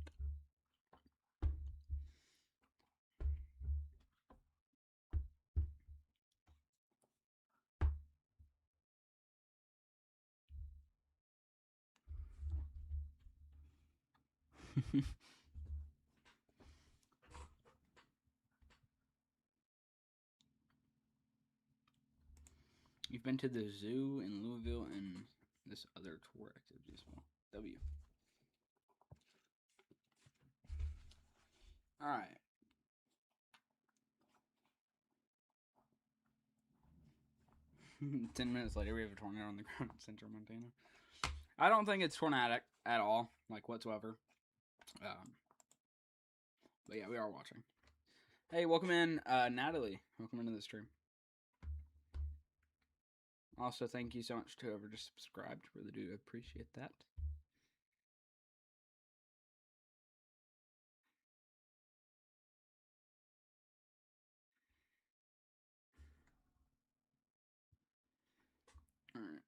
Speaker 1: You've been to the zoo in Louisville and this other tour activity as well. W. Alright. Ten minutes later, we have a tornado on the ground in central Montana. I don't think it's tornadic at all, like whatsoever. But yeah, we are watching. Hey, welcome in, Natalie. Welcome into the stream. Also, thank you so much to whoever just subscribed. Really do appreciate that. Alright.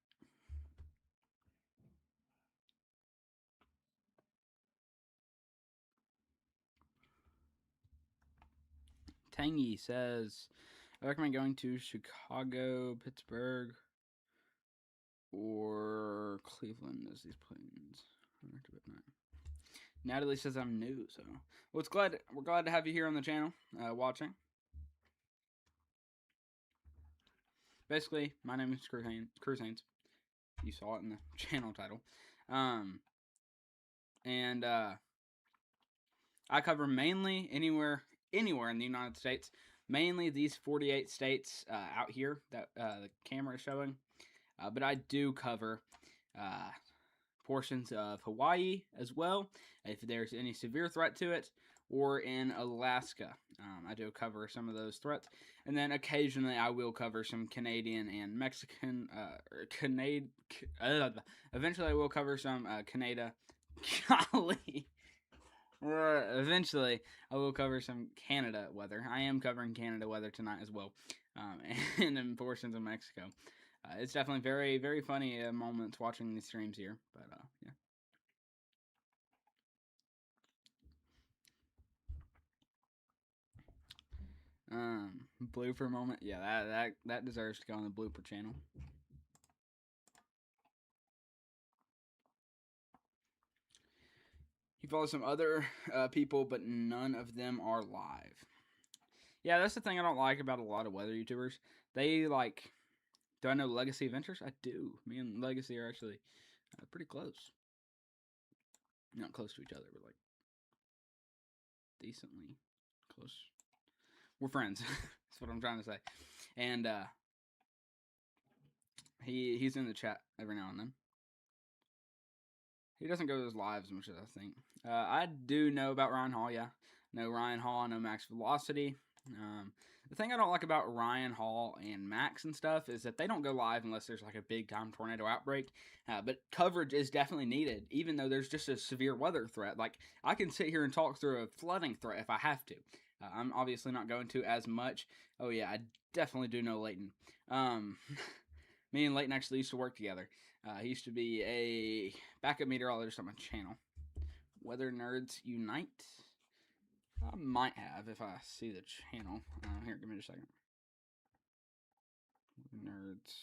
Speaker 1: Tangy says, I recommend going to Chicago, Pittsburgh, or Cleveland as these planes. Natalie says I'm new, so well, we're glad to have you here on the channel, watching. Basically, my name is Cruz Haynes. You saw it in the channel title, and I cover mainly anywhere in the United States. Mainly these 48 states out here that the camera is showing, but I do cover portions of Hawaii as well, if there's any severe threat to it, or in Alaska. I do cover some of those threats, and then occasionally I will cover some Canadian and Mexican, eventually I will cover some Golly. Eventually, I will cover some Canada weather. I am covering Canada weather tonight as well, and in portions of Mexico. It's definitely very, very funny moments watching these streams here. But yeah. Blooper moment. Yeah, that deserves to go on the blooper channel. He follows some other people, but none of them are live. Yeah, that's the thing I don't like about a lot of weather YouTubers. They like. Do I know Legacy Adventures? I do. Me and Legacy are actually pretty close. Not close to each other, but like decently close. We're friends. That's what I'm trying to say. And he's in the chat every now and then. He doesn't go to his lives as much as I think. I do know about Ryan Hall, yeah. I know Ryan Hall, I know Max Velocity. The thing I don't like about Ryan Hall and Max and stuff is that they don't go live unless there's like a big time tornado outbreak. But coverage is definitely needed, even though there's just a severe weather threat. Like, I can sit here and talk through a flooding threat if I have to. I'm obviously not going to as much. Oh, yeah, I definitely do know Leighton. Me and Leighton actually used to work together. He used to be a backup meteorologist on my channel. Weather Nerds Unite. I might have if I see the channel. Here, give me a second. Nerds.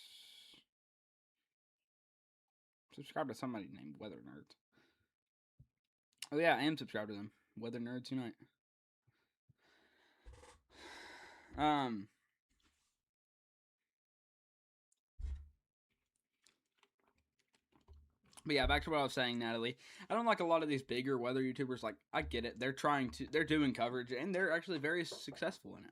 Speaker 1: Subscribe to somebody named Weather Nerds. Oh yeah, I am subscribed to them. Weather Nerds Unite. But yeah, back to what I was saying, Natalie. I don't like a lot of these bigger weather YouTubers. Like, I get it. They're doing coverage, and they're actually very successful in it.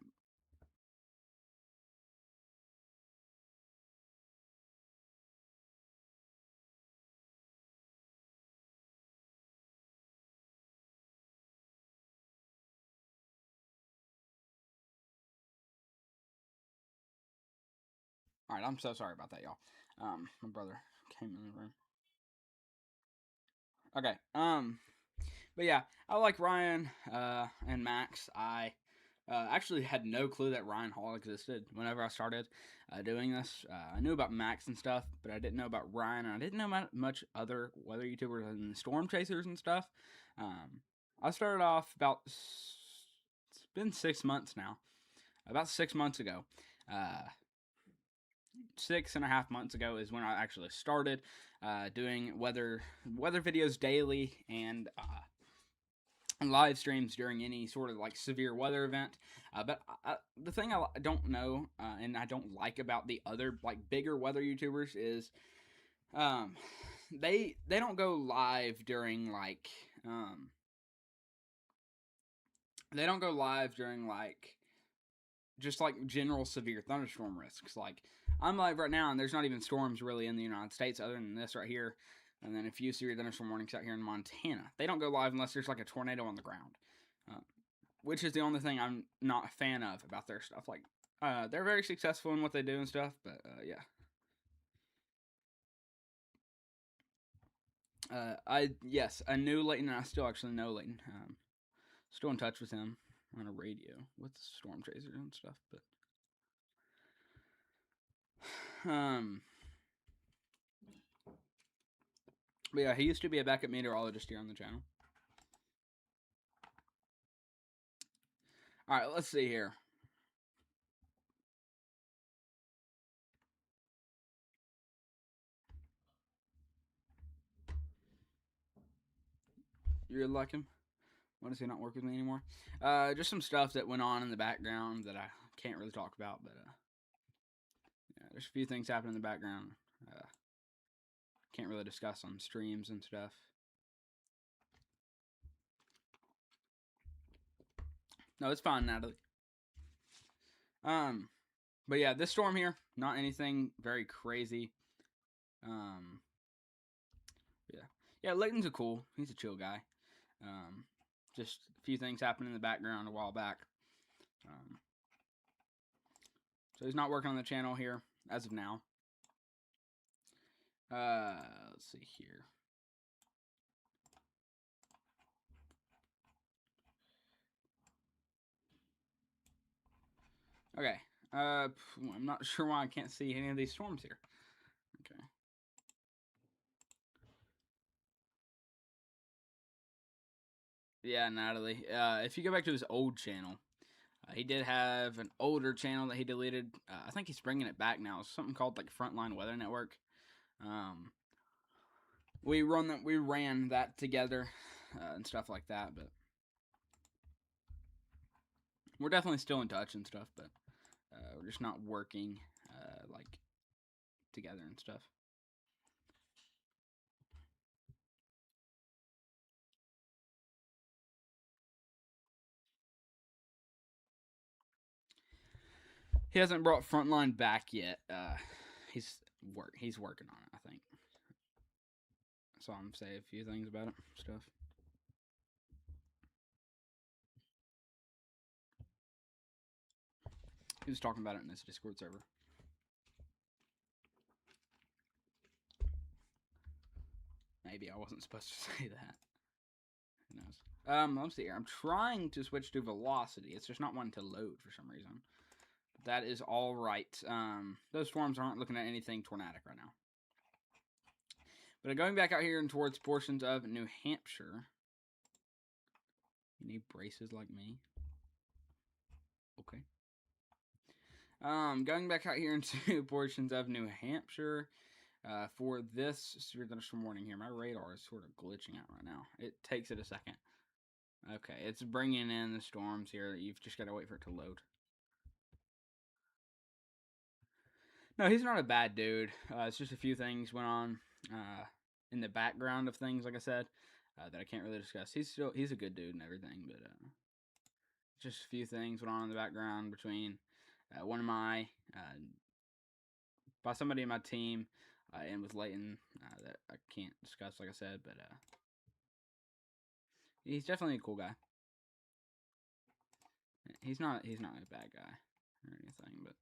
Speaker 1: All right, I'm so sorry about that, y'all. My brother came in the room. Okay. But yeah, I like Ryan and Max. I actually had no clue that Ryan Hall existed whenever I started doing this. I knew about Max and stuff, but I didn't know about Ryan, and I didn't know about much other weather YouTubers and storm chasers and stuff. I started off about, it's been 6 months now. About 6 months ago. 6.5 months ago is when I actually started doing weather videos daily and live streams during any sort of like severe weather event. But the thing I don't know and I don't like about the other like bigger weather YouTubers is they don't go live during like they don't go live during like just like general severe thunderstorm risks. Like, I'm live right now and there's not even storms really in the United States other than this right here, and then a few severe thunderstorm warnings out here in Montana. They don't go live unless there's like a tornado on the ground, which is the only thing I'm not a fan of about their stuff. Like, they're very successful in what they do and stuff, but yeah. I knew Leighton, and I still actually know Leighton. Still in touch with him on a radio with storm chasers and stuff, but but yeah, he used to be a backup meteorologist here on the channel. All right, let's see here. You like him? Why does he not work with me anymore? Just some stuff that went on in the background that I can't really talk about, but yeah, there's a few things happening in the background. Can't really discuss on streams and stuff. No, it's fine, Natalie. But yeah, this storm here, not anything very crazy. Yeah, Leighton's cool. He's a chill guy. Just a few things happened in the background a while back. So he's not working on the channel here as of now. Let's see here. Okay. I'm not sure why I can't see any of these storms here. Okay. Yeah, Natalie. If you go back to his old channel, he did have an older channel that he deleted. I think he's bringing it back now. It's something called like Frontline Weather Network. Um, we ran that together and stuff like that. But we're definitely still in touch and stuff. But we're just not working like together and stuff. He hasn't brought Frontline back yet. He's working on it, I think. So I'm gonna say a few things about it, stuff. He was talking about it in this Discord server. Maybe I wasn't supposed to say that. Who knows? Let's see here. I'm trying to switch to velocity. It's just not wanting to load for some reason. But that is all right. Those storms aren't looking at anything tornadic right now. But going back out here and towards portions of New Hampshire. You need braces like me. Okay. Going back out here into portions of New Hampshire. For this severe thunderstorm warning here, my radar is sort of glitching out right now. It takes it a second. Okay, it's bringing in the storms here. You've just got to wait for it to load. No, he's not a bad dude. It's just a few things went on in the background of things, like I said, that I can't really discuss. He's a good dude and everything, but just a few things went on in the background between one of my by somebody in my team and with Leighton that I can't discuss, like I said, but he's definitely a cool guy. He's not a bad guy or anything, but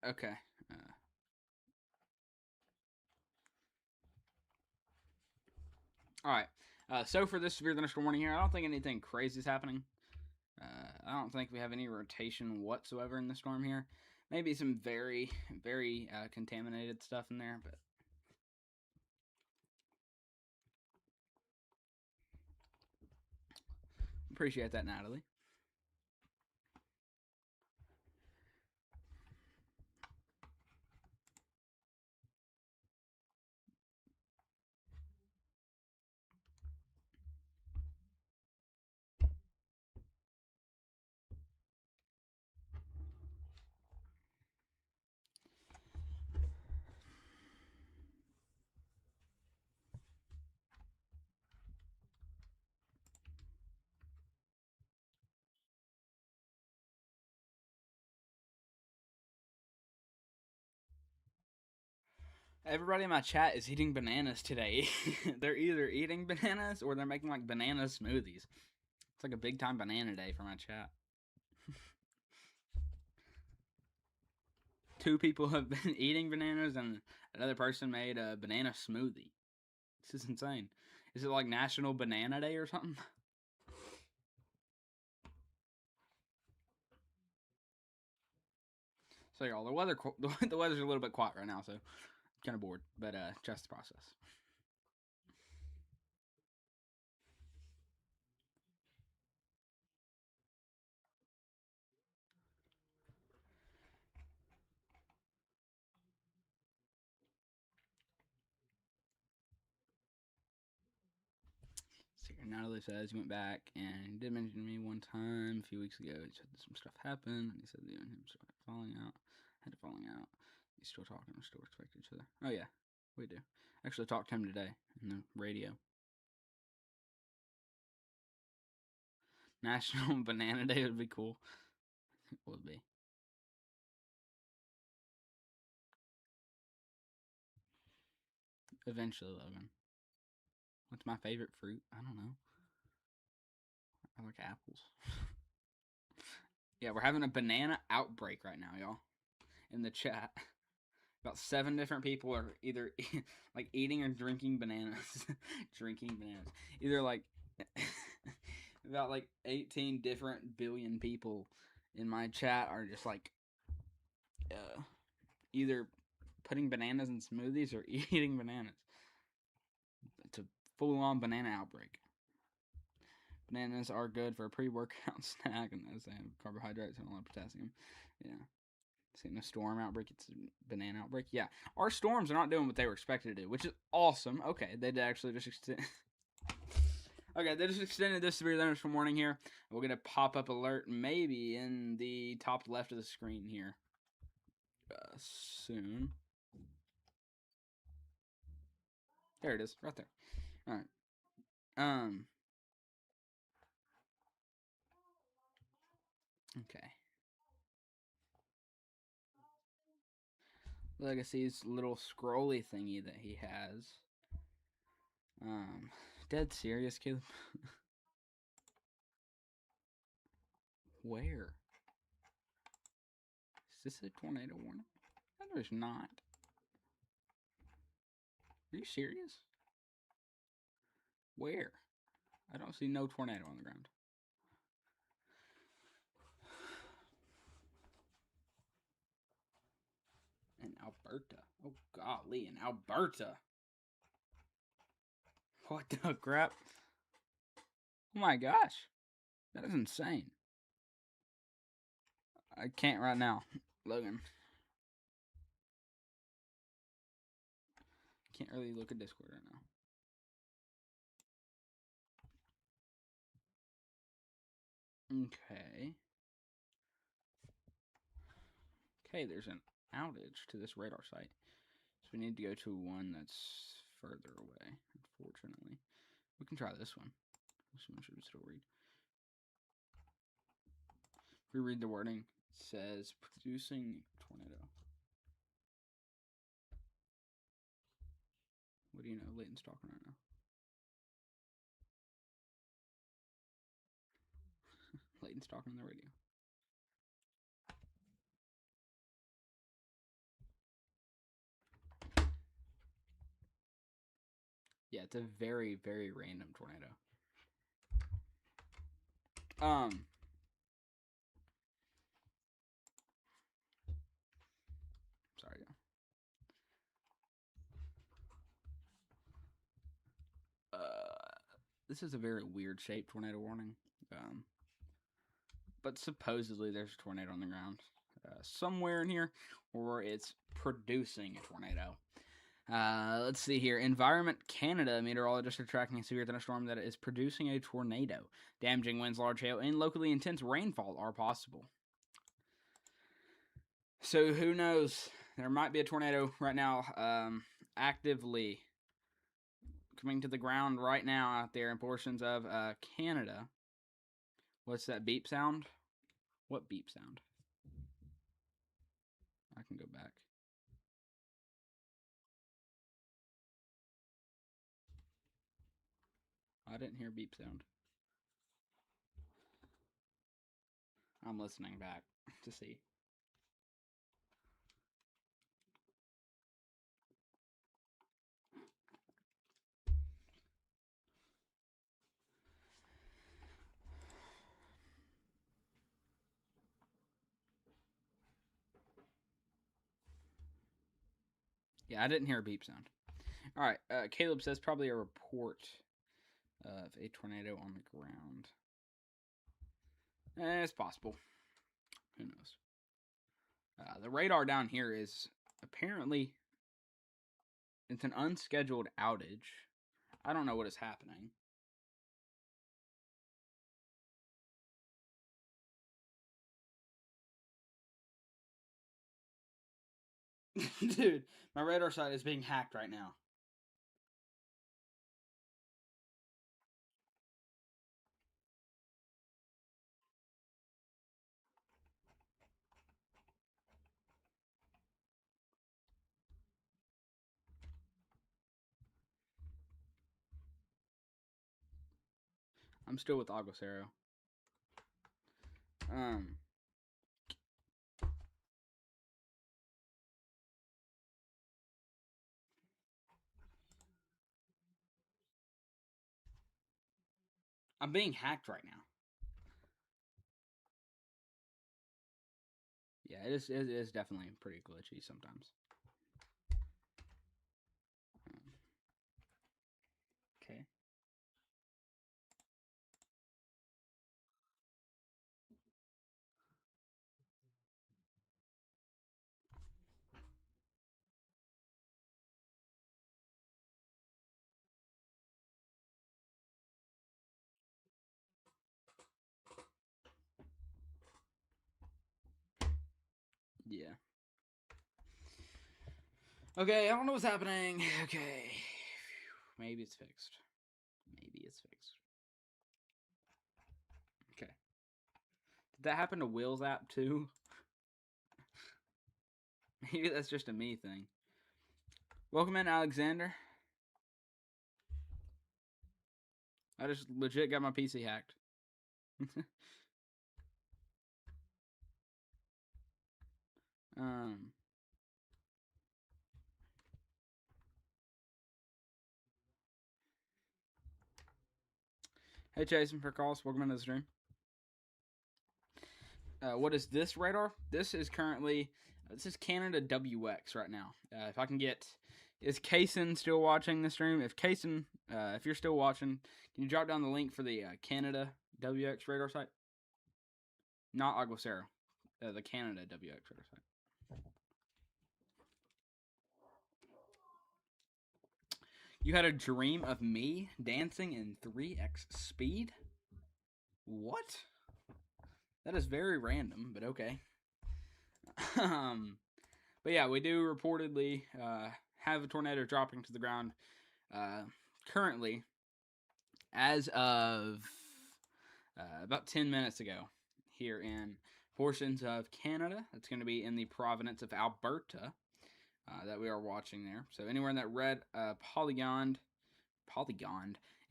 Speaker 1: okay. All right. So for this severe thunderstorm warning here, I don't think anything crazy is happening. I don't think we have any rotation whatsoever in the storm here. Maybe some very, very contaminated stuff in there, but appreciate that, Natalie. Everybody in my chat is eating bananas today. They're either eating bananas or they're making like banana smoothies. It's like a big time banana day for my chat. 2 people have been eating bananas and another person made a banana smoothie. This is insane. Is it like National Banana Day or something? So y'all, the weather's a little bit quiet right now, so I'm kind of bored, but just the process. So here, Natalie says he went back and he did mention to me one time a few weeks ago. He said some stuff happened, and he said that you and him started falling out. Had to falling out. He's still talking. We still respect each other. Oh yeah, we do. Actually, talked to him today in the radio. National Banana Day would be cool. It would be. Eventually, Logan. What's my favorite fruit? I don't know. I like apples. Yeah, we're having a banana outbreak right now, y'all. In the chat. About 7 different people are either like eating or drinking bananas. Drinking bananas. Either like about like 18 different billion people in my chat are just like either putting bananas in smoothies or eating bananas. It's a full on banana outbreak. Bananas are good for a pre-workout snack, and they have carbohydrates and a lot of potassium. Yeah. Seeing a storm outbreak, it's a banana outbreak. Yeah, our storms are not doing what they were expected to do, which is awesome. Okay, they did actually just extend. Okay, they just extended this severe thunderstorm warning here. We'll get a pop-up alert maybe in the top left of the screen here soon. There it is, right there. All right. Okay. Legacy's little scrolly thingy that he has. Dead serious, Caleb? Where? Is this a tornado warning? No, there's not. Are you serious? Where? I don't see no tornado on the ground. In Alberta. Oh, golly, in Alberta. What the crap? Oh my gosh. That is insane. I can't right now, Logan. Can't really look at Discord right now. Okay. Okay, there's an outage to this radar site. So we need to go to one that's further away, unfortunately. We can try this one. This one should still read. If we read the wording, it says producing tornado. What do you know? Leighton's talking right now. Leighton's talking on the radio. Yeah, it's a very, very random tornado. Sorry. This is a very weird shaped tornado warning. But supposedly there's a tornado on the ground somewhere in here, or it's producing a tornado. Let's see here. Environment Canada meteorologists are tracking a severe thunderstorm that is producing a tornado. Damaging winds, large hail, and locally intense rainfall are possible. So who knows? There might be a tornado right now, actively coming to the ground right now out there in portions of Canada. What's that beep sound? What beep sound? I can go back. I didn't hear beep sound. I'm listening back to see. Yeah, I didn't hear a beep sound. All right, Caleb says probably a report of a tornado on the ground. It's possible. Who knows? The radar down here is apparently it's an unscheduled outage. I don't know what is happening. Dude, my radar site is being hacked right now. I'm still with Aguacero. I'm being hacked right now. Yeah, it is definitely pretty glitchy sometimes. Okay. Yeah. Okay, I don't know what's happening. Okay. Maybe it's fixed. Maybe it's fixed. Okay. Did that happen to Will's app too? Maybe that's just a me thing. Welcome in, Alexander. I just legit got my PC hacked. um. Hey, Jason for calls. Welcome into the stream. What is this radar? This is currently this is Canada WX right now. If I can get, is Kaysen still watching the stream? If Kaysen, if you're still watching, can you drop down the link for the Canada WX radar site? Not Aguacero, the Canada WX radar site. You had a dream of me dancing in 3x speed? What? That is very random, but okay. But yeah, we do reportedly have a tornado dropping to the ground currently as of about 10 minutes ago here in portions of Canada. It's going to be in the province of Alberta that we are watching there. So anywhere in that red polygon,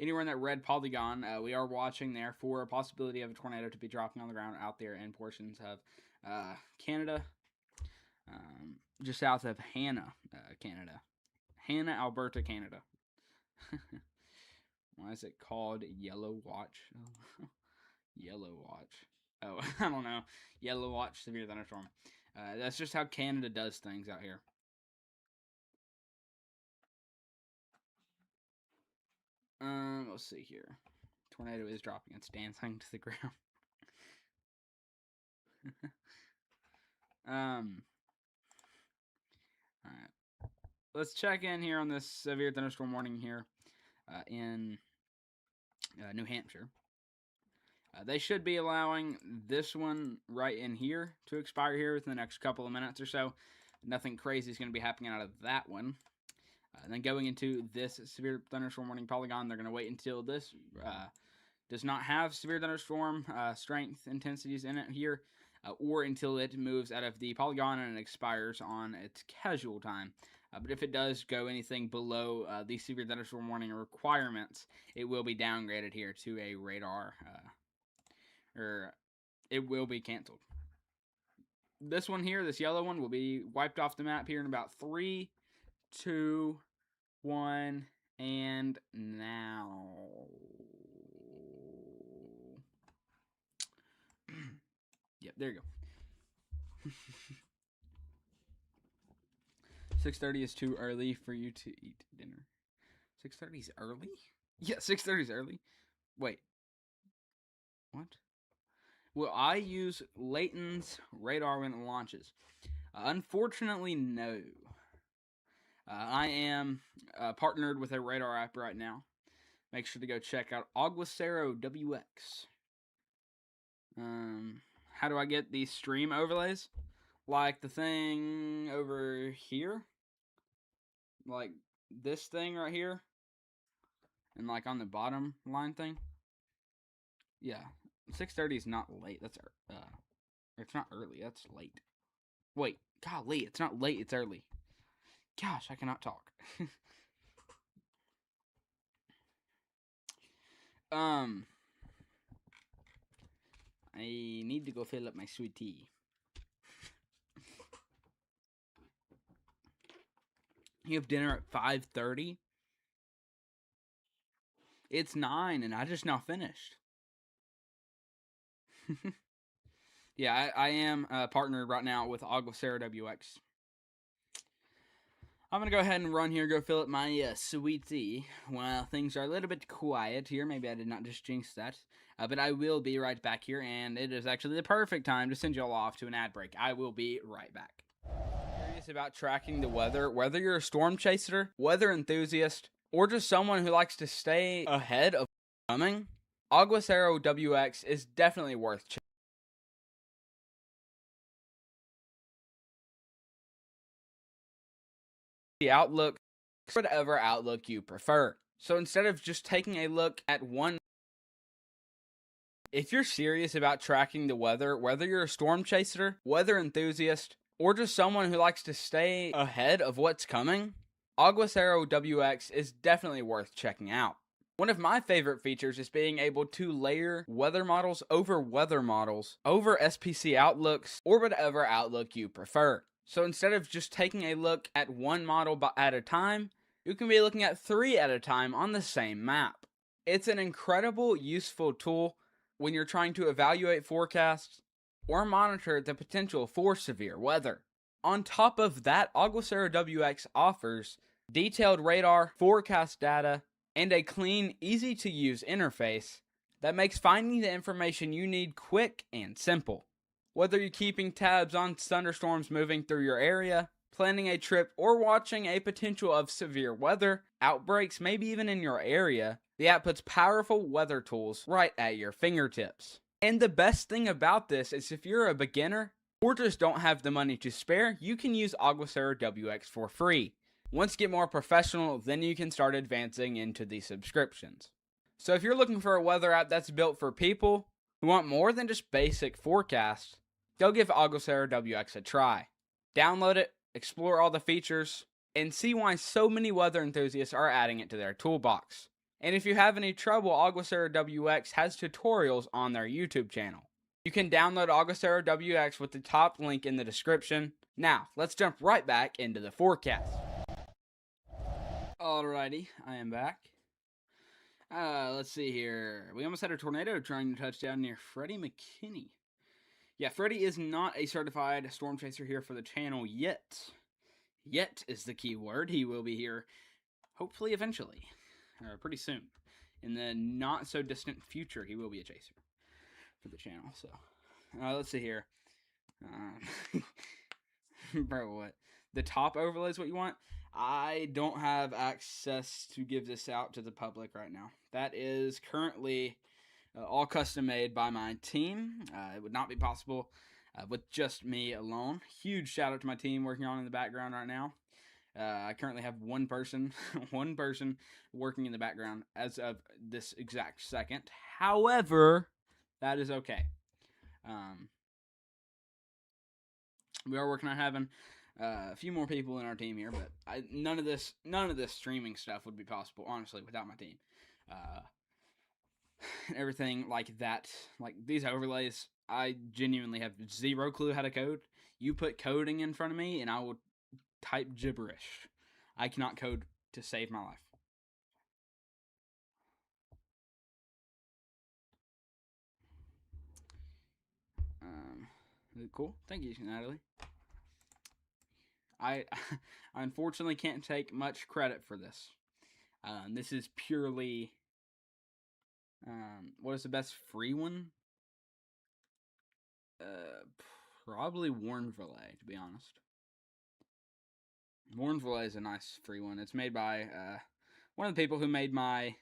Speaker 1: anywhere in that red polygon, we are watching there for a possibility of a tornado to be dropping on the ground out there in portions of Canada. Just south of Hanna, Canada. Hanna, Alberta, Canada. Why is it called Yellow Watch? Yellow Watch. Oh, I don't know. Yellow Watch, severe thunderstorm. That's just how Canada does things out here. Let's see here. Tornado is dropping. It's dancing to the ground. All right. Let's check in here on this severe thunderstorm warning here in New Hampshire. They should be allowing this one right in here to expire here within the next couple of minutes or so. Nothing crazy is going to be happening out of that one. And then going into this severe thunderstorm warning polygon, they're going to wait until this does not have severe thunderstorm strength intensities in it here, or until it moves out of the polygon and it expires on its casual time. But if it does go anything below the severe thunderstorm warning requirements, it will be downgraded here to a radar, or it will be canceled. This one here, this yellow one, will be wiped off the map here in about 3, 2, 1, and now. Yep, there you go. 6:30 is too early for you to eat dinner. 6:30 is early? Yeah, 6:30 is early. Wait. What? Will I use Leighton's radar when it launches? Unfortunately, no. I am partnered with a radar app right now. Make sure to go check out Aguacero WX. How do I get these stream overlays? Like the thing over here? Like this thing right here? And like on the bottom line thing? Yeah. 6:30 is not late. That's it's not early. That's late. Wait, golly, it's not late. It's early. Gosh, I cannot talk. I need to go fill up my sweet tea. You have dinner at 5:30? It's 9, and I just now finished. Yeah, I am partnered right now with Aguacero WX. I'm going to go ahead and run here, go fill up my sweet tea while things are a little bit quiet here. Maybe I did not just jinx that. But I will be right back here, and it is actually the perfect time to send y'all off to an ad break. I will be right back. Curious about tracking the weather, whether you're a storm chaser, weather enthusiast, or just someone who likes to stay ahead of coming? Aguacero WX is definitely worth checking. The outlook, whatever outlook you prefer. So instead of just taking a look at one, if you're serious about tracking the weather, whether you're a storm chaser, weather enthusiast, or just someone who likes to stay ahead of what's coming, Aguacero WX is definitely worth checking out. One of my favorite features is being able to layer weather models over SPC outlooks, or whatever outlook you prefer. So instead of just taking a look at one model at a time, you can be looking at 3 at a time on the same map. It's an incredible, useful tool when you're trying to evaluate forecasts or monitor the potential for severe weather. On top of that, Aguacero WX offers detailed radar, forecast data, and a clean, easy-to-use interface that makes finding the information you need quick and simple. Whether you're keeping tabs on thunderstorms moving through your area, planning a trip, or watching a potential of severe weather outbreaks, maybe even in your area, the app puts powerful weather tools right at your fingertips. And the best thing about this is if you're a beginner or just don't have the money to spare, you can use Aguacero WX for free. Once you get more professional, then you can start advancing into the subscriptions. So if you're looking for a weather app that's built for people who want more than just basic forecasts, go give Aguacero WX a try. Download it, explore all the features, and see why so many weather enthusiasts are adding it to their toolbox. And if you have any trouble, Aguacero WX has tutorials on their YouTube channel. You can download Aguacero WX with the top link in the description. Now, let's jump right back into the forecast. Alrighty, I am back. Let's see here. We almost had a tornado trying to touch down near Freddie McKinney. Yeah, Freddie is not a certified storm chaser here for the channel yet. Yet is the key word. He will be here, hopefully, eventually. Or pretty soon. In the not so distant future, he will be a chaser for the channel. So, let's see here. Bro, what? The top overlay is what you want? I don't have access to give this out to the public right now. That is currently all custom made by my team. It would not be possible with just me alone. Huge shout out to my team working on in the background right now. I currently have one person working in the background as of this exact second. However, that is okay. We are working on having a few more people in our team here, but none of this streaming stuff would be possible, honestly, without my team. Everything like that, like these overlays, I genuinely have zero clue how to code. You put coding in front of me, and I will type gibberish. I cannot code to save my life. Cool. Thank you, Natalie. I unfortunately can't take much credit for this. This is purely what is the best free one? Probably Warnverlay, to be honest. Warnverlay is a nice free one. It's made by one of the people who made my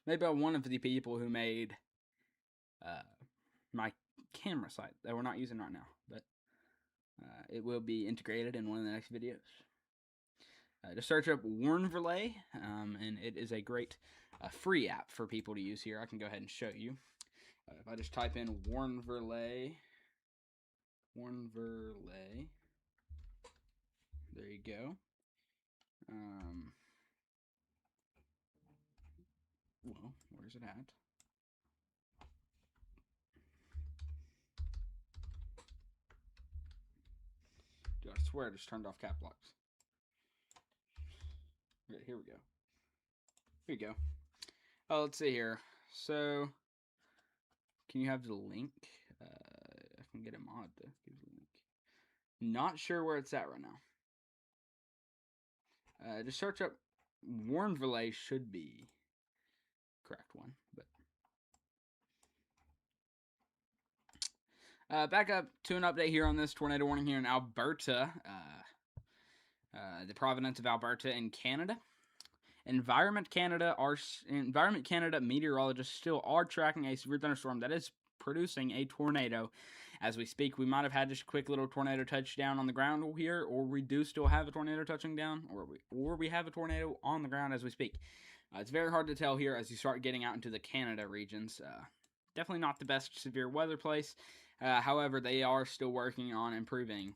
Speaker 1: made by one of the people who made my camera site that we're not using right now, but it will be integrated in one of the next videos. Just search up Warnverlay, and it is a great free app for people to use here. I can go ahead and show you. If I just type in Warnverlay, there you go. Well, where's it at? Dude, I swear I just turned off cap locks. Okay, here we go. Here you go. Oh, let's see here. So, can you have the link? I can get a mod to give the link. Not sure where it's at right now. Just search up Warrenville should be correct one, but back up to an update here on this tornado warning here in Alberta, the province of Alberta in Canada. Environment Canada meteorologists still are tracking a severe thunderstorm that is producing a tornado as we speak. We might have had just a quick little tornado touchdown on the ground here, or we do still have a tornado touching down, or we have a tornado on the ground as we speak. It's very hard to tell here as you start getting out into the Canada regions. Definitely not the best severe weather place. However, they are still working on improving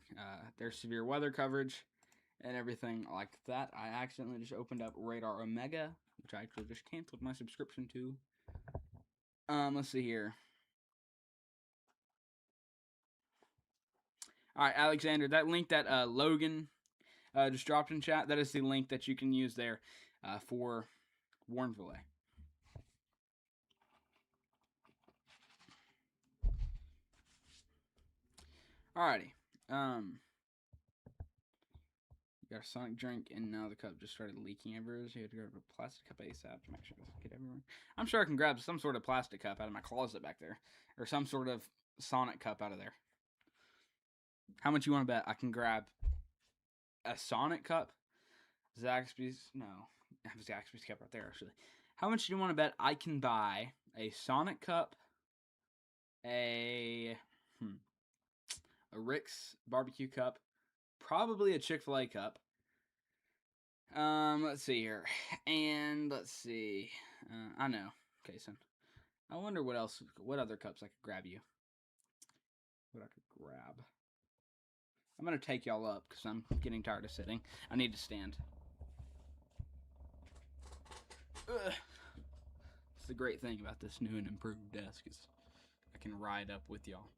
Speaker 1: their severe weather coverage and everything like that. I accidentally just opened up Radar Omega, which I actually just canceled my subscription to. Let's see here. All right, Alexander, that link that Logan just dropped in chat, that is the link that you can use there for Warrenville. Alrighty. You got a Sonic drink, and now the cup just started leaking everywhere. So you had to go to a plastic cup ASAP to make sure it doesn't get everywhere. I'm sure I can grab some sort of plastic cup out of my closet back there, or some sort of Sonic cup out of there. How much you want to bet I can grab a Sonic cup? Zaxby's? No. I have Zaxby's cup right there, actually. How much do you want to bet I can buy a Sonic cup, a Rick's barbecue cup, probably a Chick-fil-A cup. Let's see here. And let's see. I know. Okay, son. I wonder what other cups I could grab you. What I could grab. I'm going to take y'all up because I'm getting tired of sitting. I need to stand. Ugh. It's the great thing about this new and improved desk is I can ride up with y'all.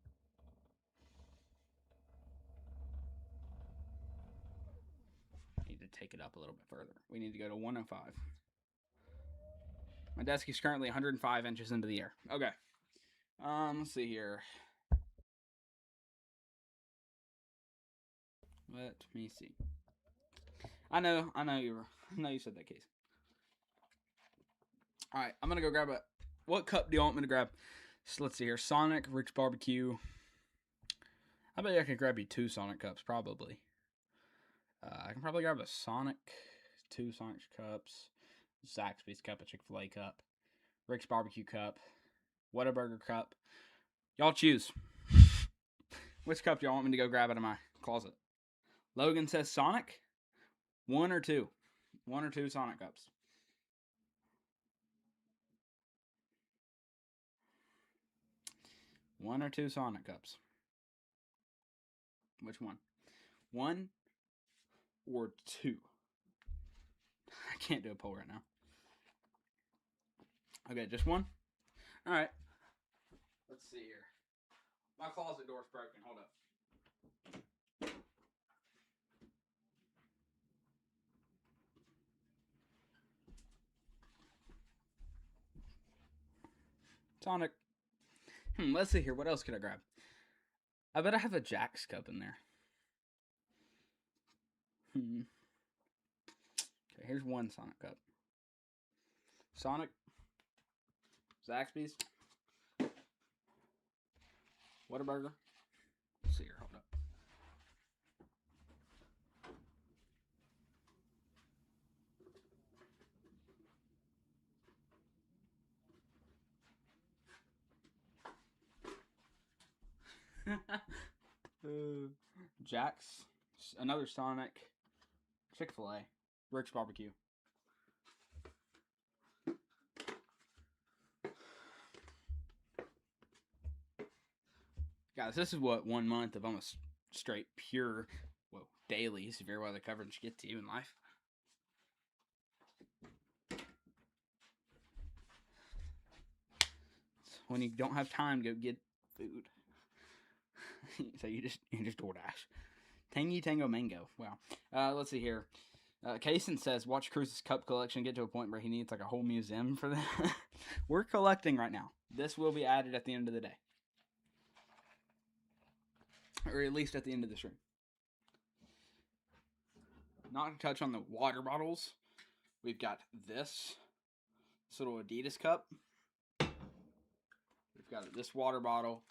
Speaker 1: I need to take it up a little bit further. We need to go to 105. My desk is currently 105 inches into the air. Okay. Let's see here. Let me see. I know you said that, Case. All right, I'm gonna go grab what cup do you want me to grab? So let's see here. Sonic, Rick's barbecue. I bet you I could grab you 2 Sonic cups, probably. I can probably grab a Sonic, 2 Sonic cups, Zaxby's cup, a Chick-fil-A cup, Rick's barbecue cup, Whataburger cup. Y'all choose. Which cup do y'all want me to go grab out of my closet? Logan says Sonic. 1 or 2? 1 or 2 Sonic cups. One or 2 Sonic cups. Which one? 1 or 2? I can't do a poll right now. Okay, just 1? Alright. Let's see here. My closet door's broken. Hold up. Sonic. Let's see here. What else could I grab? I bet I have a Jack's cup in there. Okay, here's 1 Sonic cup. Sonic. Zaxby's. Whataburger. Let's see here. Hold up. Jack's, another Sonic, Chick-fil-A, Rick's barbecue. Guys, this is what 1 month of almost straight pure, daily severe weather coverage gets you in life. When you don't have time to go get food. So you just DoorDash. Tangy Tango Mango. Wow. Let's see here. Kaysen says, watch Cruz's cup collection get to a point where he needs like a whole museum for that. We're collecting right now. This will be added at the end of the day. Or at least at the end of the stream. Not to touch on the water bottles. We've got this little Adidas cup. We've got this water bottle.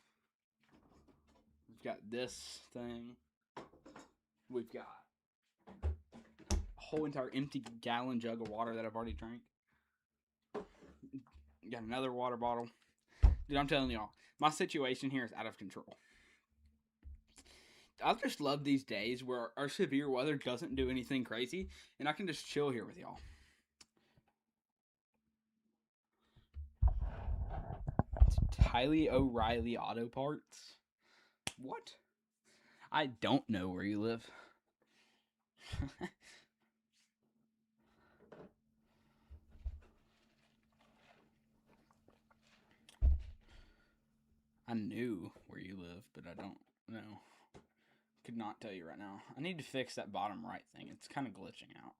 Speaker 1: We've got this thing. We've got a whole entire empty gallon jug of water that I've already drank. Got another water bottle. Dude, I'm telling y'all, my situation here is out of control. I just love these days where our severe weather doesn't do anything crazy, and I can just chill here with y'all. Tylee O'Reilly Auto Parts. What? I don't know where you live. I knew where you live, but I don't know. Could not tell you right now. I need to fix that bottom right thing. It's kind of glitching out.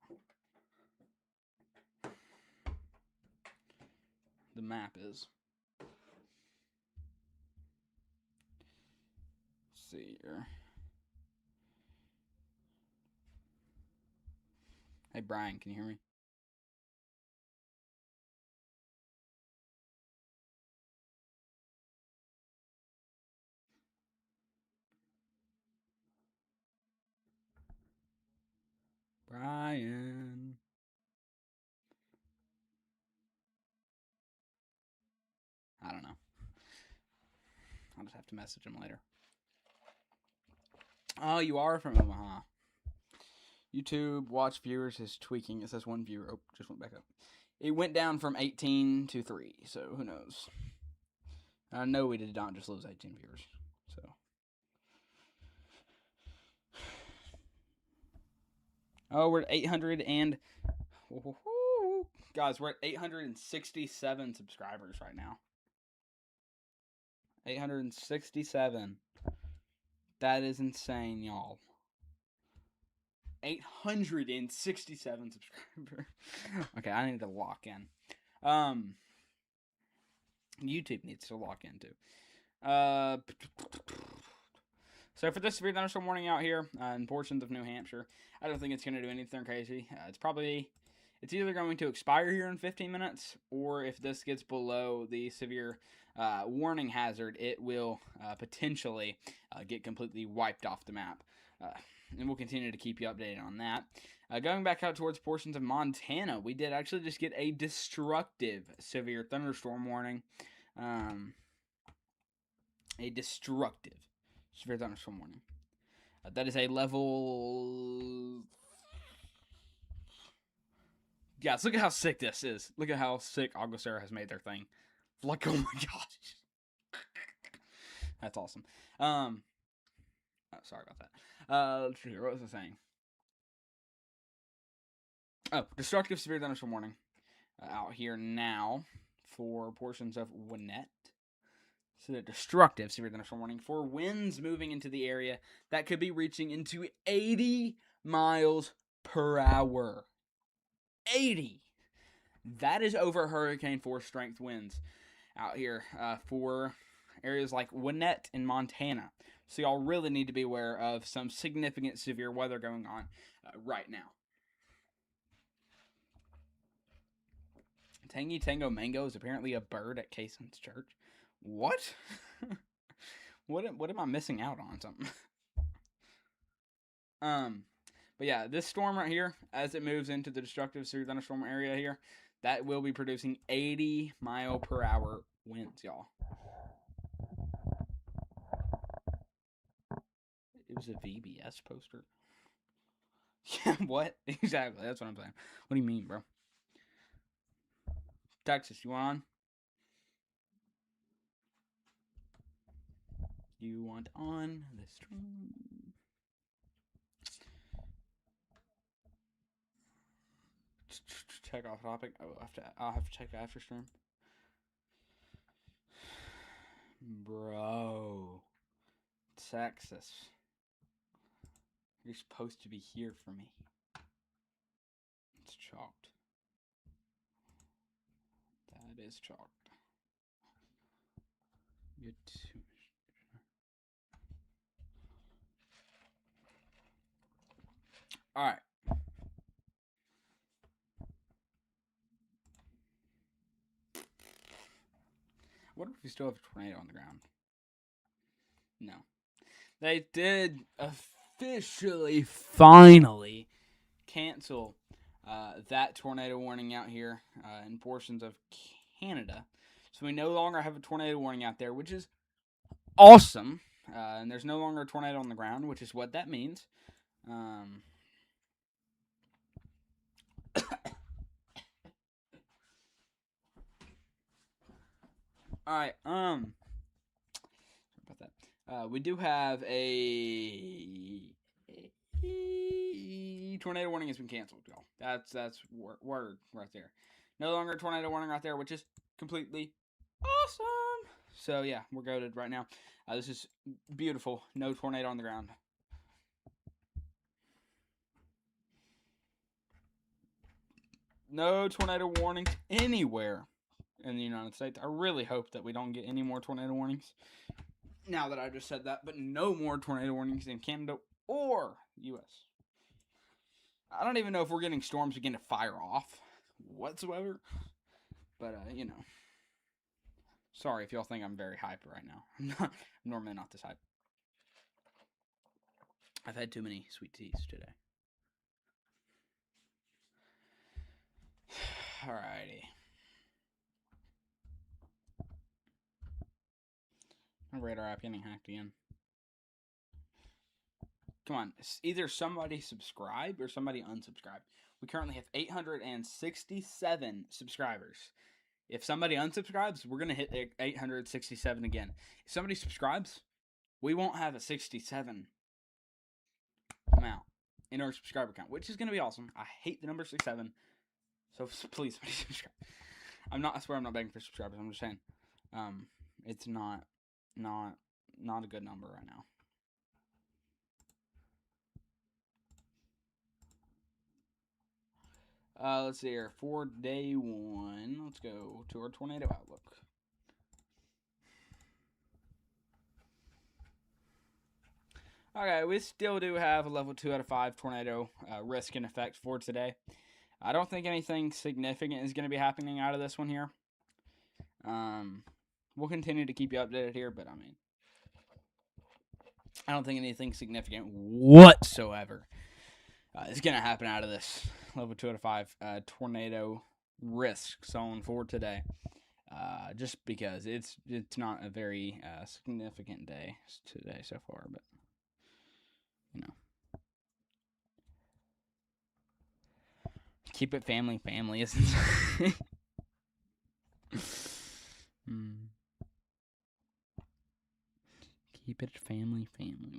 Speaker 1: The map is. Let's see here. Hey, Brian, can you hear me? Brian. I don't know. I'll just have to message him later. Oh, you are from Omaha. YouTube watch viewers is tweaking. It says one viewer. Oh, just went back up. It went down from 18 to 3, so who knows? I know we did not just lose 18 viewers, so. Oh, we're at 800 and... Guys, we're at 867 subscribers right now. 867. That is insane, y'all. 867 subscribers. Okay, I need to lock in. YouTube needs to lock in too. So for this severe thunderstorm warning out here in portions of New Hampshire, I don't think it's going to do anything crazy. It's either going to expire here in 15 minutes, or if this gets below the severe warning hazard, it will potentially get completely wiped off the map. And we'll continue to keep you updated on that. Going back out towards portions of Montana, we did actually just get a destructive severe thunderstorm warning. A destructive severe thunderstorm warning. That is a level... Guys, look at how sick this is. Look at how sick Augustera has made their thing. Like, oh my gosh. That's awesome. Sorry about that. Let's see here. What was I saying? Oh, destructive severe thunderstorm warning out here now for portions of Gwinnett. So the destructive severe thunderstorm warning for winds moving into the area that could be reaching into 80 miles per hour. 80! That is over hurricane force strength winds out here for areas like Gwinnett and Montana. So y'all really need to be aware of some significant severe weather going on right now. Tangy Tango Mango is apparently a bird at Kaysen's church. What? What am I missing out on? Something. But yeah, this storm right here, as it moves into the destructive severe thunderstorm area here, that will be producing 80 mile per hour winds, y'all. It was a VBS poster. Yeah, what? Exactly, that's what I'm saying. What do you mean, bro? Texas, you on? You want on the stream? Check off topic. Oh, I'll have to check after stream. Bro, Texas, you're supposed to be here for me. chalked. That is chalked. Good. All right. What if we still have a tornado on the ground? No. They did officially, finally, cancel that tornado warning out here in portions of Canada. So we no longer have a tornado warning out there, which is awesome. And there's no longer a tornado on the ground, which is what that means. All right. Sorry about that. We do have a tornado warning has been canceled, y'all. That's word right there. No longer a tornado warning right there, which is completely awesome. So yeah, we're goated right now. This is beautiful. No tornado on the ground. No tornado warnings anywhere in the United States. I really hope that we don't get any more tornado warnings now that I just said that, but no more tornado warnings in Canada or U.S. I don't even know if we're getting storms begin to fire off whatsoever, but you know, sorry if y'all think I'm very hyped right now. I'm normally not this hyped. I've had too many sweet teas today. Alrighty. My radar app getting hacked again. Come on, either somebody subscribe or somebody unsubscribe. We currently have 867 subscribers. If somebody unsubscribes, we're going to hit 867 again. If somebody subscribes, we won't have a 67 amount in our subscriber count, which is going to be awesome. I hate the number 67, so please somebody subscribe. I swear I'm not begging for subscribers. I'm just saying, it's not a good number right now. Let's see here. For day one, let's go to our tornado outlook. Okay, we still do have a level 2 out of 5 tornado risk and effect for today. I don't think anything significant is going to be happening out of this one here. We'll continue to keep you updated here, but I mean, I don't think anything significant whatsoever is going to happen out of this level 2 out of 5 tornado risk zone for today. Just because it's not a very significant day today so far, but you know, keep it family, isn't it? Keep it family,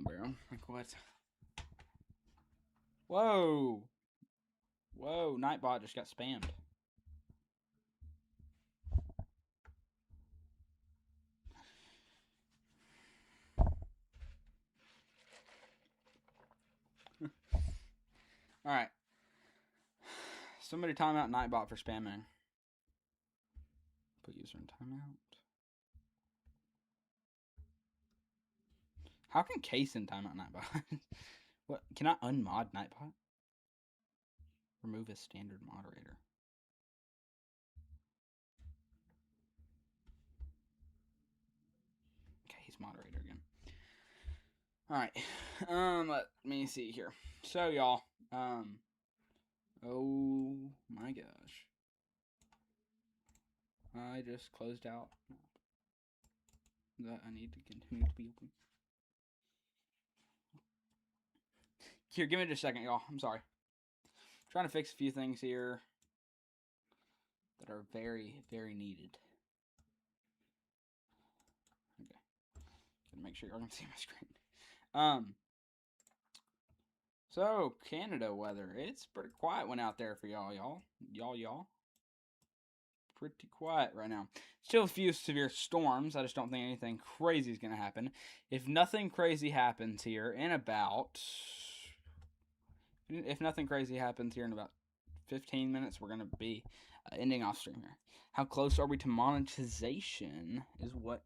Speaker 1: bro. Like what? Whoa, Nightbot just got spammed. All right. Somebody time out Nightbot for spamming. Put user in timeout. How can Case in timeout Nightbot? What? Can I unmod Nightbot? Remove a standard moderator. Okay, he's moderator again. All right. Let me see here. So y'all, oh my gosh. I just closed out that I need to continue to be open. Here, give me just a second, y'all. I'm sorry. I'm trying to fix a few things here that are very, very needed. Okay. Gotta make sure y'all can see my screen. So Canada weather. It's pretty quiet one out there for y'all. Pretty quiet right now. Still a few severe storms. I just don't think anything crazy is going to happen. If nothing crazy happens here in about 15 minutes, we're going to be ending off stream here. How close are we to monetization is what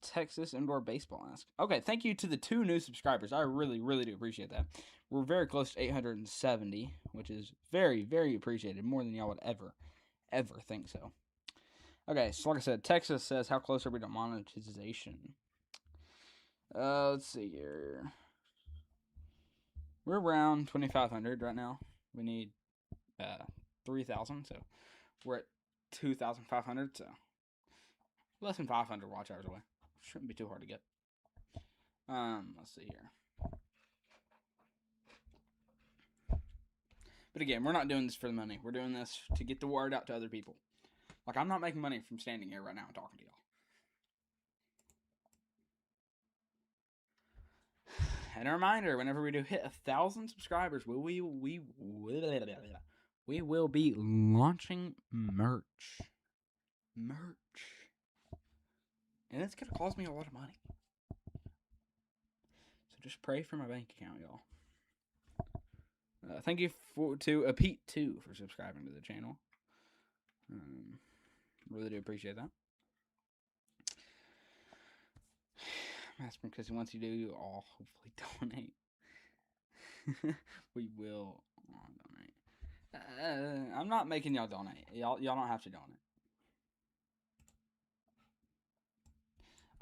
Speaker 1: Texas Indoor Baseball asked. Okay, thank you to the 2 new subscribers. I really, really do appreciate that. We're very close to 870, which is very, very appreciated. More than y'all would ever think so. Okay, so like I said, Texas says, how close are we to monetization? Let's see here. We're around 2,500 right now. We need 3,000, so we're at 2,500, so less than 500 watch hours away. Shouldn't be too hard to get. Let's see here. But again, we're not doing this for the money. We're doing this to get the word out to other people. Like, I'm not making money from standing here right now and talking to y'all. And a reminder, whenever we do hit 1,000 subscribers, we will be launching merch. And it's going to cost me a lot of money. So just pray for my bank account, y'all. Thank you to Pete, too, for subscribing to the channel. Really do appreciate that. I'm asking because once you do, I'll hopefully donate. We will donate. I'm not making y'all donate. Y'all don't have to donate.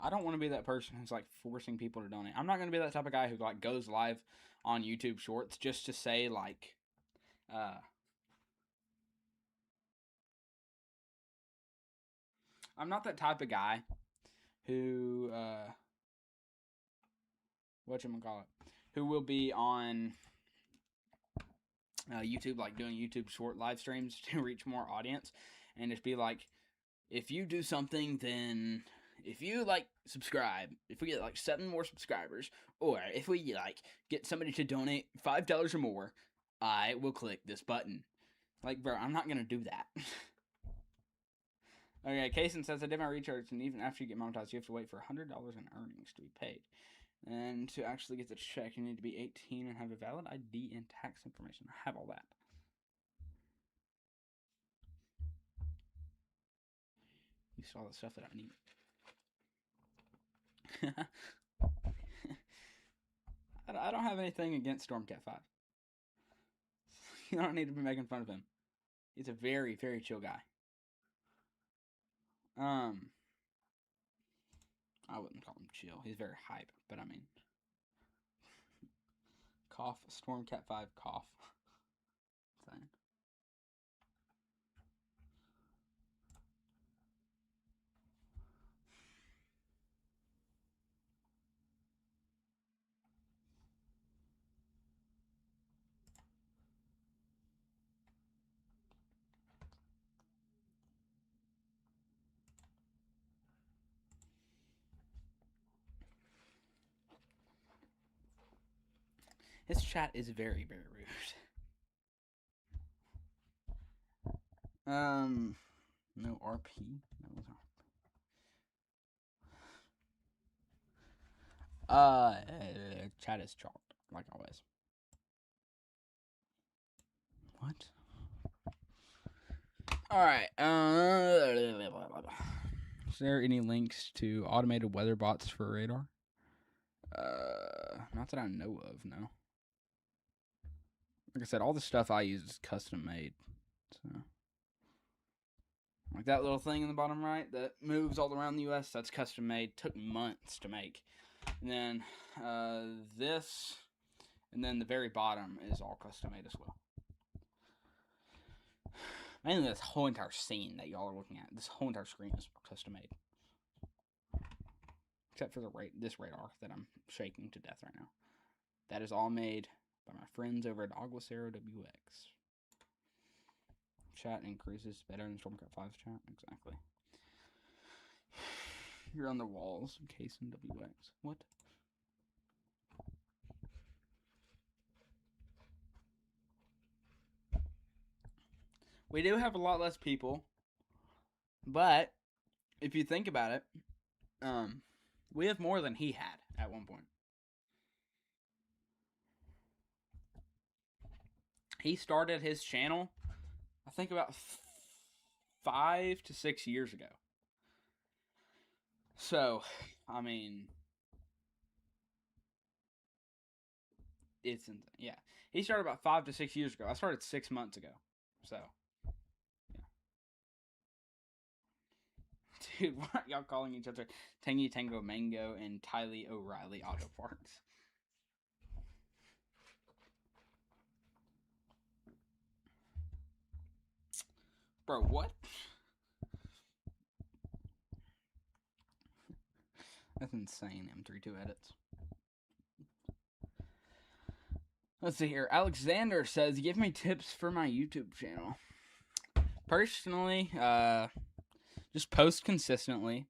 Speaker 1: I don't want to be that person who's like forcing people to donate. I'm not going to be that type of guy who like goes live on YouTube Shorts just to say like, I'm not that type of guy who, who will be on YouTube, like doing YouTube short live streams to reach more audience, and just be like, if you do something, then if you like subscribe, if we get like 7 more subscribers, or if we like get somebody to donate $5 or more, I will click this button. Like, bro, I'm not gonna do that. Okay, Kaysen says I did my recharge, and even after you get monetized, you have to wait for $100 in earnings to be paid. And to actually get the check, you need to be 18 and have a valid ID and tax information. I have all that. You saw the stuff that I need. I don't have anything against Stormcat 5. You don't need to be making fun of him. He's a very, very chill guy. I wouldn't call him chill. He's very hype, but I mean, cough, Stormcat 5, cough. Saying. His chat is very, very rude. No RP. No RP. Chat is chalked, like always. What? Alright, is there any links to automated weather bots for radar? Not that I know of, no. Like I said, all the stuff I use is custom made. So, like that little thing in the bottom right that moves all around the US, that's custom made. Took months to make. And then this, and then the very bottom is all custom made as well. Mainly this whole entire scene that y'all are looking at. This whole entire screen is custom made. Except for this radar that I'm shaking to death right now. That is all made by my friends over at Aguacero WX. Chat increases better than Stormcat 5's chat. Exactly. You're on the walls in case in WX. What? We do have a lot less people, but if you think about it, we have more than he had at one point. He started his channel I think about 5 to 6 years ago. So, I mean, it's insane. Yeah, he started about 5 to 6 years ago. I started 6 months ago. So, yeah. Dude, why are y'all calling each other Tangy Tango Mango and Tylee O'Reilly Auto Parts? Bro, what? That's insane, M32 edits. Let's see here. Alexander says, give me tips for my YouTube channel. Personally, just post consistently.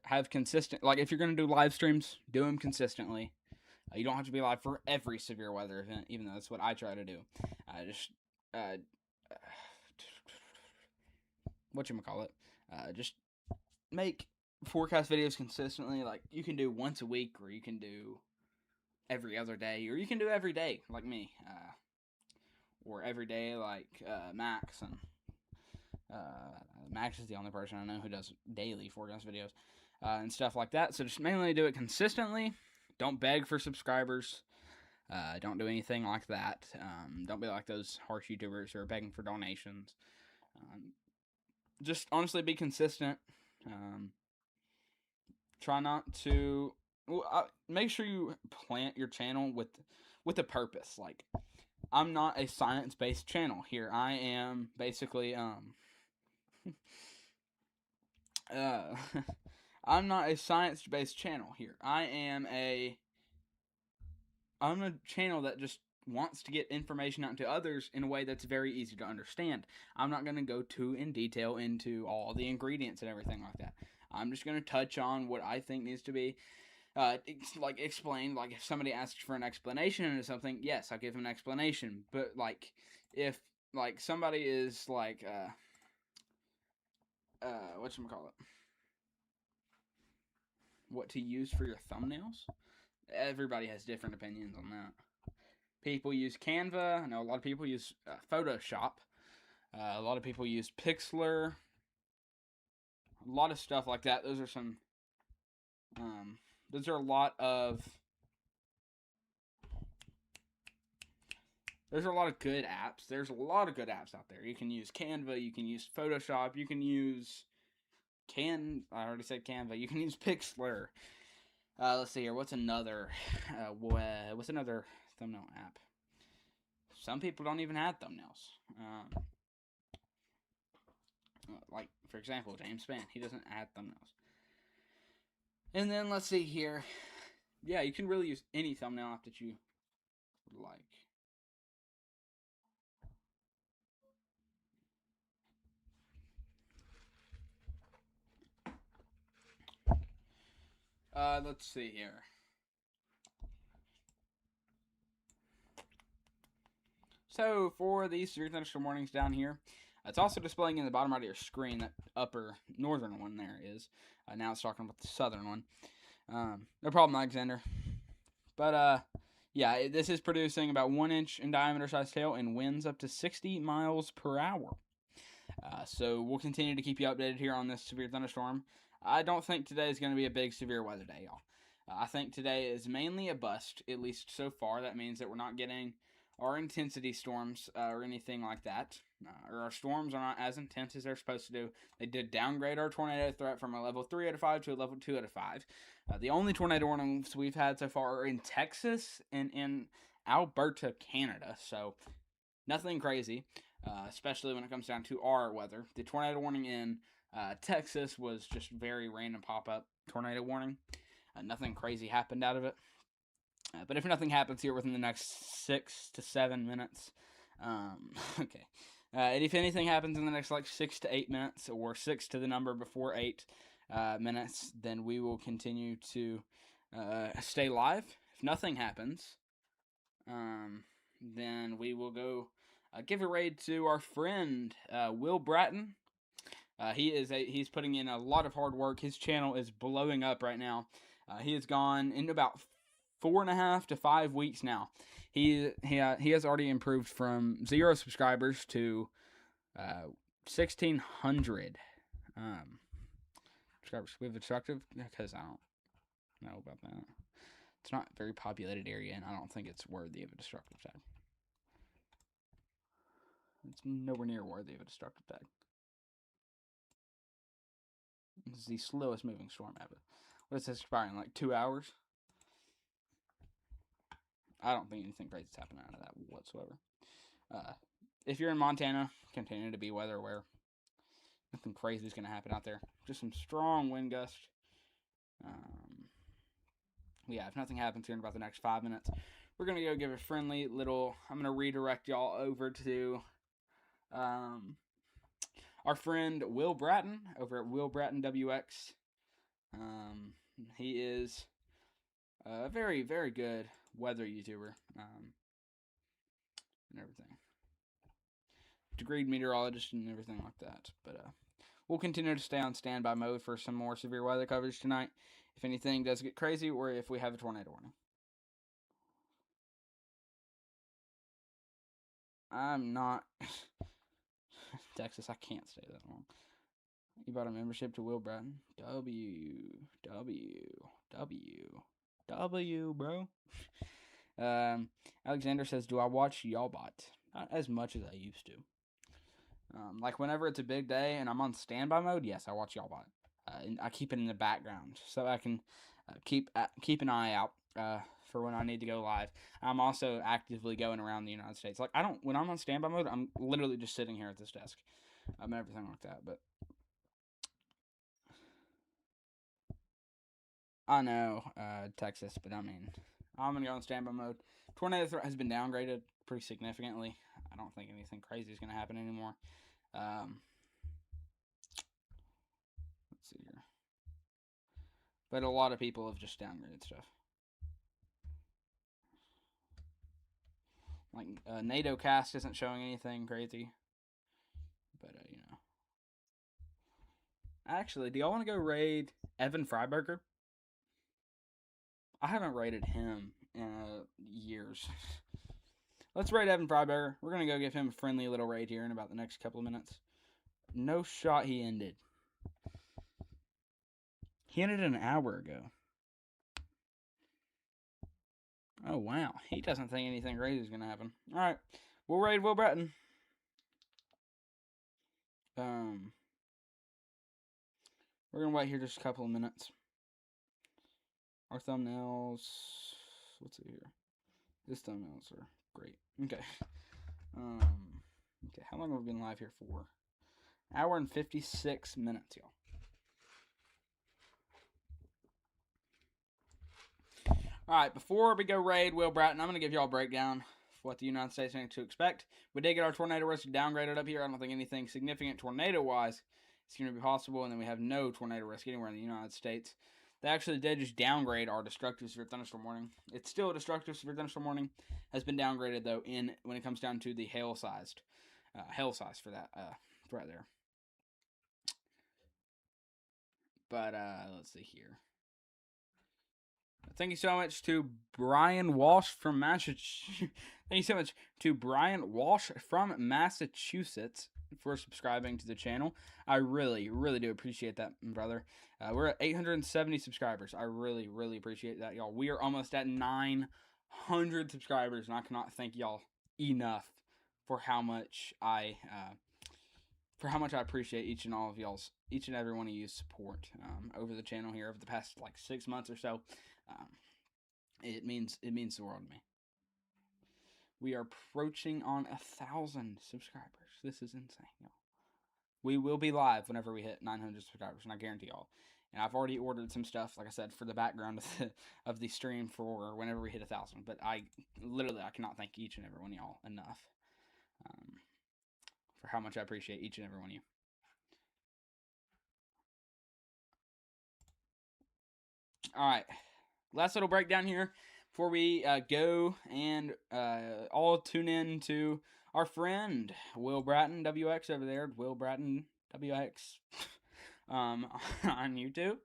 Speaker 1: Have consistent, like if you're going to do live streams, do them consistently. You don't have to be live for every severe weather event, even though that's what I try to do. Just make forecast videos consistently. Like you can do once a week, or you can do every other day, or you can do every day, like me, or every day, like Max. And Max is the only person I know who does daily forecast videos and stuff like that. So just mainly do it consistently. Don't beg for subscribers. Don't do anything like that. Don't be like those harsh YouTubers who are begging for donations. Just honestly be consistent. Try not to. Make sure you plant your channel with a purpose. Like, I'm not a science-based channel here. I am basically I'm not a science-based channel here. I'm a channel that just wants to get information out to others in a way that's very easy to understand. I'm not going to go too in detail into all the ingredients and everything like that. I'm just going to touch on what I think needs to be explained. Like if somebody asks for an explanation into something, yes, I'll give them an explanation. But like if like somebody is like whatchamacallit, what to use for your thumbnails, everybody has different opinions on that. People use Canva. I know a lot of people use Photoshop. A lot of people use Pixlr. A lot of stuff like that. Those are some. Those are a lot of. There's a lot of good apps. There's a lot of good apps out there. You can use Canva. You can use Photoshop. You can use I already said Canva. You can use Pixlr. Let's see here. What's another thumbnail app? Some people don't even have thumbnails. Like, for example, James Spann. He doesn't add thumbnails. And then, let's see here. Yeah, you can really use any thumbnail app that you would like. Let's see here. So, for these severe thunderstorm warnings down here, it's also displaying in the bottom right of your screen. That upper northern one there is. Now it's talking about the southern one. No problem, Alexander. But, yeah, this is producing about 1 inch in diameter size hail and winds up to 60 miles per hour. So we'll continue to keep you updated here on this severe thunderstorm. I don't think today is going to be a big severe weather day, y'all. I think today is mainly a bust, at least so far. That means that we're not getting our intensity storms or anything like that. Or our storms are not as intense as they're supposed to do. They did downgrade our tornado threat from a level 3 out of 5 to a level 2 out of 5. The only tornado warnings we've had so far are in Texas and in Alberta, Canada. So nothing crazy, especially when it comes down to our weather. The tornado warning in Texas was just very random pop-up tornado warning. Nothing crazy happened out of it. But if nothing happens here within the next 6 to 7 minutes, okay. And if anything happens in the next 6 to 8 minutes, or 6 to the number before 8 minutes, then we will continue to stay live. If nothing happens, then we will go give a raid to our friend Will Bratton. He's putting in a lot of hard work. His channel is blowing up right now. He has gone in about 4.5 to 5 weeks now. He has already improved from 0 subscribers to 1,600 subscribers. We have a destructive because I don't know about that. It's not a very populated area, and I don't think it's worthy of a destructive tag. It's nowhere near worthy of a destructive tag. This is the slowest moving storm ever. What's this expiring? Like 2 hours? I don't think anything crazy is happening out of that whatsoever. If you're in Montana, continue to be weather aware. Nothing crazy is going to happen out there. Just some strong wind gusts. Yeah, if nothing happens here in about the next 5 minutes, we're going to go give a friendly little... I'm going to redirect y'all over to our friend Will Bratton over at Will Bratton WX. He is a very, very good weather YouTuber and everything. Degreed meteorologist and everything like that. But we'll continue to stay on standby mode for some more severe weather coverage tonight. If anything does get crazy, or if we have a tornado warning. I'm not... Texas, I can't stay that long. You bought a membership to Will Bratton? W, bro. Alexander says, do I watch Y'allbot? Not as much as I used to. Like whenever it's a big day and I'm on standby mode, yes, I watch Y'allbot. And I keep it in the background so I can keep an eye out for when I need to go live. I'm also actively going around the United States. Like when I'm on standby mode, I'm literally just sitting here at this desk. Everything like that. But I know Texas, but I mean, I'm gonna go on standby mode. Tornado threat has been downgraded pretty significantly. I don't think anything crazy is gonna happen anymore. Let's see here. But a lot of people have just downgraded stuff. Like, NATO cast isn't showing anything crazy. But, you know. Actually, do y'all want to go raid Evan Freiberger? I haven't raided him in years. Let's raid Evan Freiberger. We're going to go give him a friendly little raid here in about the next couple of minutes. No shot he ended. He ended an hour ago. Oh, wow. He doesn't think anything crazy is going to happen. All right. We'll raid Will Bratton. We're going to wait here just a couple of minutes. Our thumbnails... Let's see here. His thumbnails are great. Okay. Okay, how long have we been live here for? Hour and 56 minutes, y'all. Alright, before we go raid Will Bratton, I'm going to give y'all a breakdown of what the United States need to expect. We did get our tornado risk downgraded up here. I don't think anything significant tornado-wise is going to be possible, and then we have no tornado risk anywhere in the United States. They actually did just downgrade our destructive severe thunderstorm warning. It's still a destructive severe thunderstorm warning. Has been downgraded, though, when it comes down to the hail size for that right there. But let's see here. Thank you so much to Brian Walsh from Massachusetts. Thank you so much to Brian Walsh from Massachusetts for subscribing to the channel. I really, really do appreciate that, brother. We're at 870 subscribers. I really, really appreciate that, y'all. We are almost at 900 subscribers, and I cannot thank y'all enough for how much I appreciate each and every one of you support over the channel here over the past like 6 months or so. It means the world to me. We are approaching on 1,000 subscribers. This is insane, y'all. We will be live whenever we hit 900 subscribers, and I guarantee y'all. And I've already ordered some stuff, like I said, for the background of the stream for whenever we hit 1,000. But I cannot thank each and every one of y'all enough for how much I appreciate each and every one of you. All right. Last little breakdown here before we go and all tune in to our friend Will Bratton WX over there. Will Bratton WX on YouTube.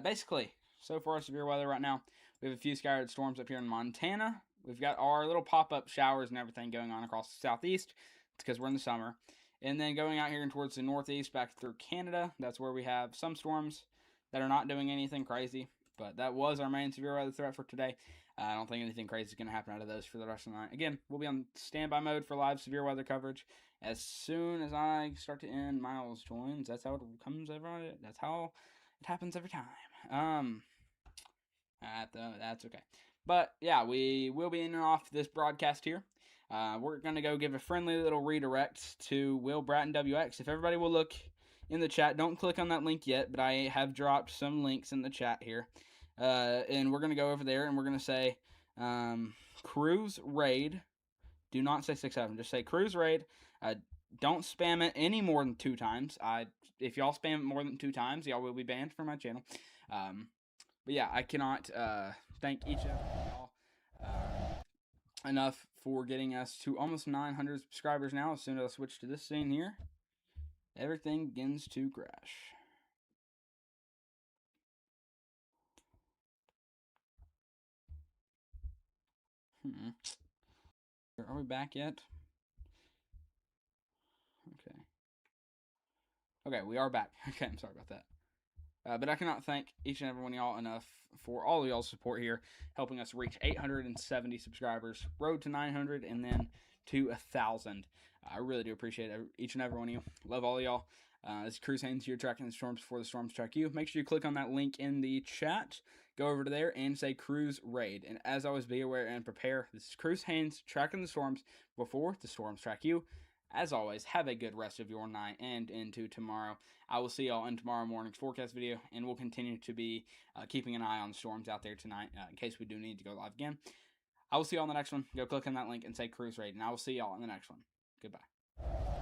Speaker 1: Basically, so far severe weather right now. We have a few scattered storms up here in Montana. We've got our little pop-up showers and everything going on across the southeast. It's because we're in the summer. And then going out here and towards the northeast back through Canada, that's where we have some storms that are not doing anything crazy. But that was our main severe weather threat for today. I don't think anything crazy is going to happen out of those for the rest of the night. Again, we'll be on standby mode for live severe weather coverage. As soon as I start to end, Miles joins. That's how it comes every. That's how it happens every time. That's okay. But yeah, we will be in and off this broadcast here. We're going to go give a friendly little redirect to Will Bratton WX. If everybody will look in the chat, don't click on that link yet, but I have dropped some links in the chat here. And we're going to go over there and we're going to say Cruise Raid. Do not say 6-7. Just say Cruise Raid. Don't spam it any more than 2 times. If y'all spam it more than 2 times, y'all will be banned from my channel. But yeah, I cannot thank each of y'all enough for getting us to almost 900 subscribers now. As soon as I switch to this scene here, everything begins to crash. Are we back yet? Okay, we are back. Okay, I'm sorry about that. But I cannot thank each and every one of y'all enough for all of y'all's support here, helping us reach 870 subscribers, road to 900, and then to 1,000. I really do appreciate each and every one of you. Love all of y'all. This is Cruz Haynes here, tracking the storms before the storms track you. Make sure you click on that link in the chat. Go over to there and say Cruise Raid. And as always, be aware and prepare. This is Cruz Haynes, tracking the storms before the storms track you. As always, have a good rest of your night and into tomorrow. I will see y'all in tomorrow morning's forecast video, and we'll continue to be keeping an eye on storms out there tonight in case we do need to go live again. I will see y'all in the next one. Go click on that link and say Cruise Raid, and I will see y'all in the next one. Goodbye.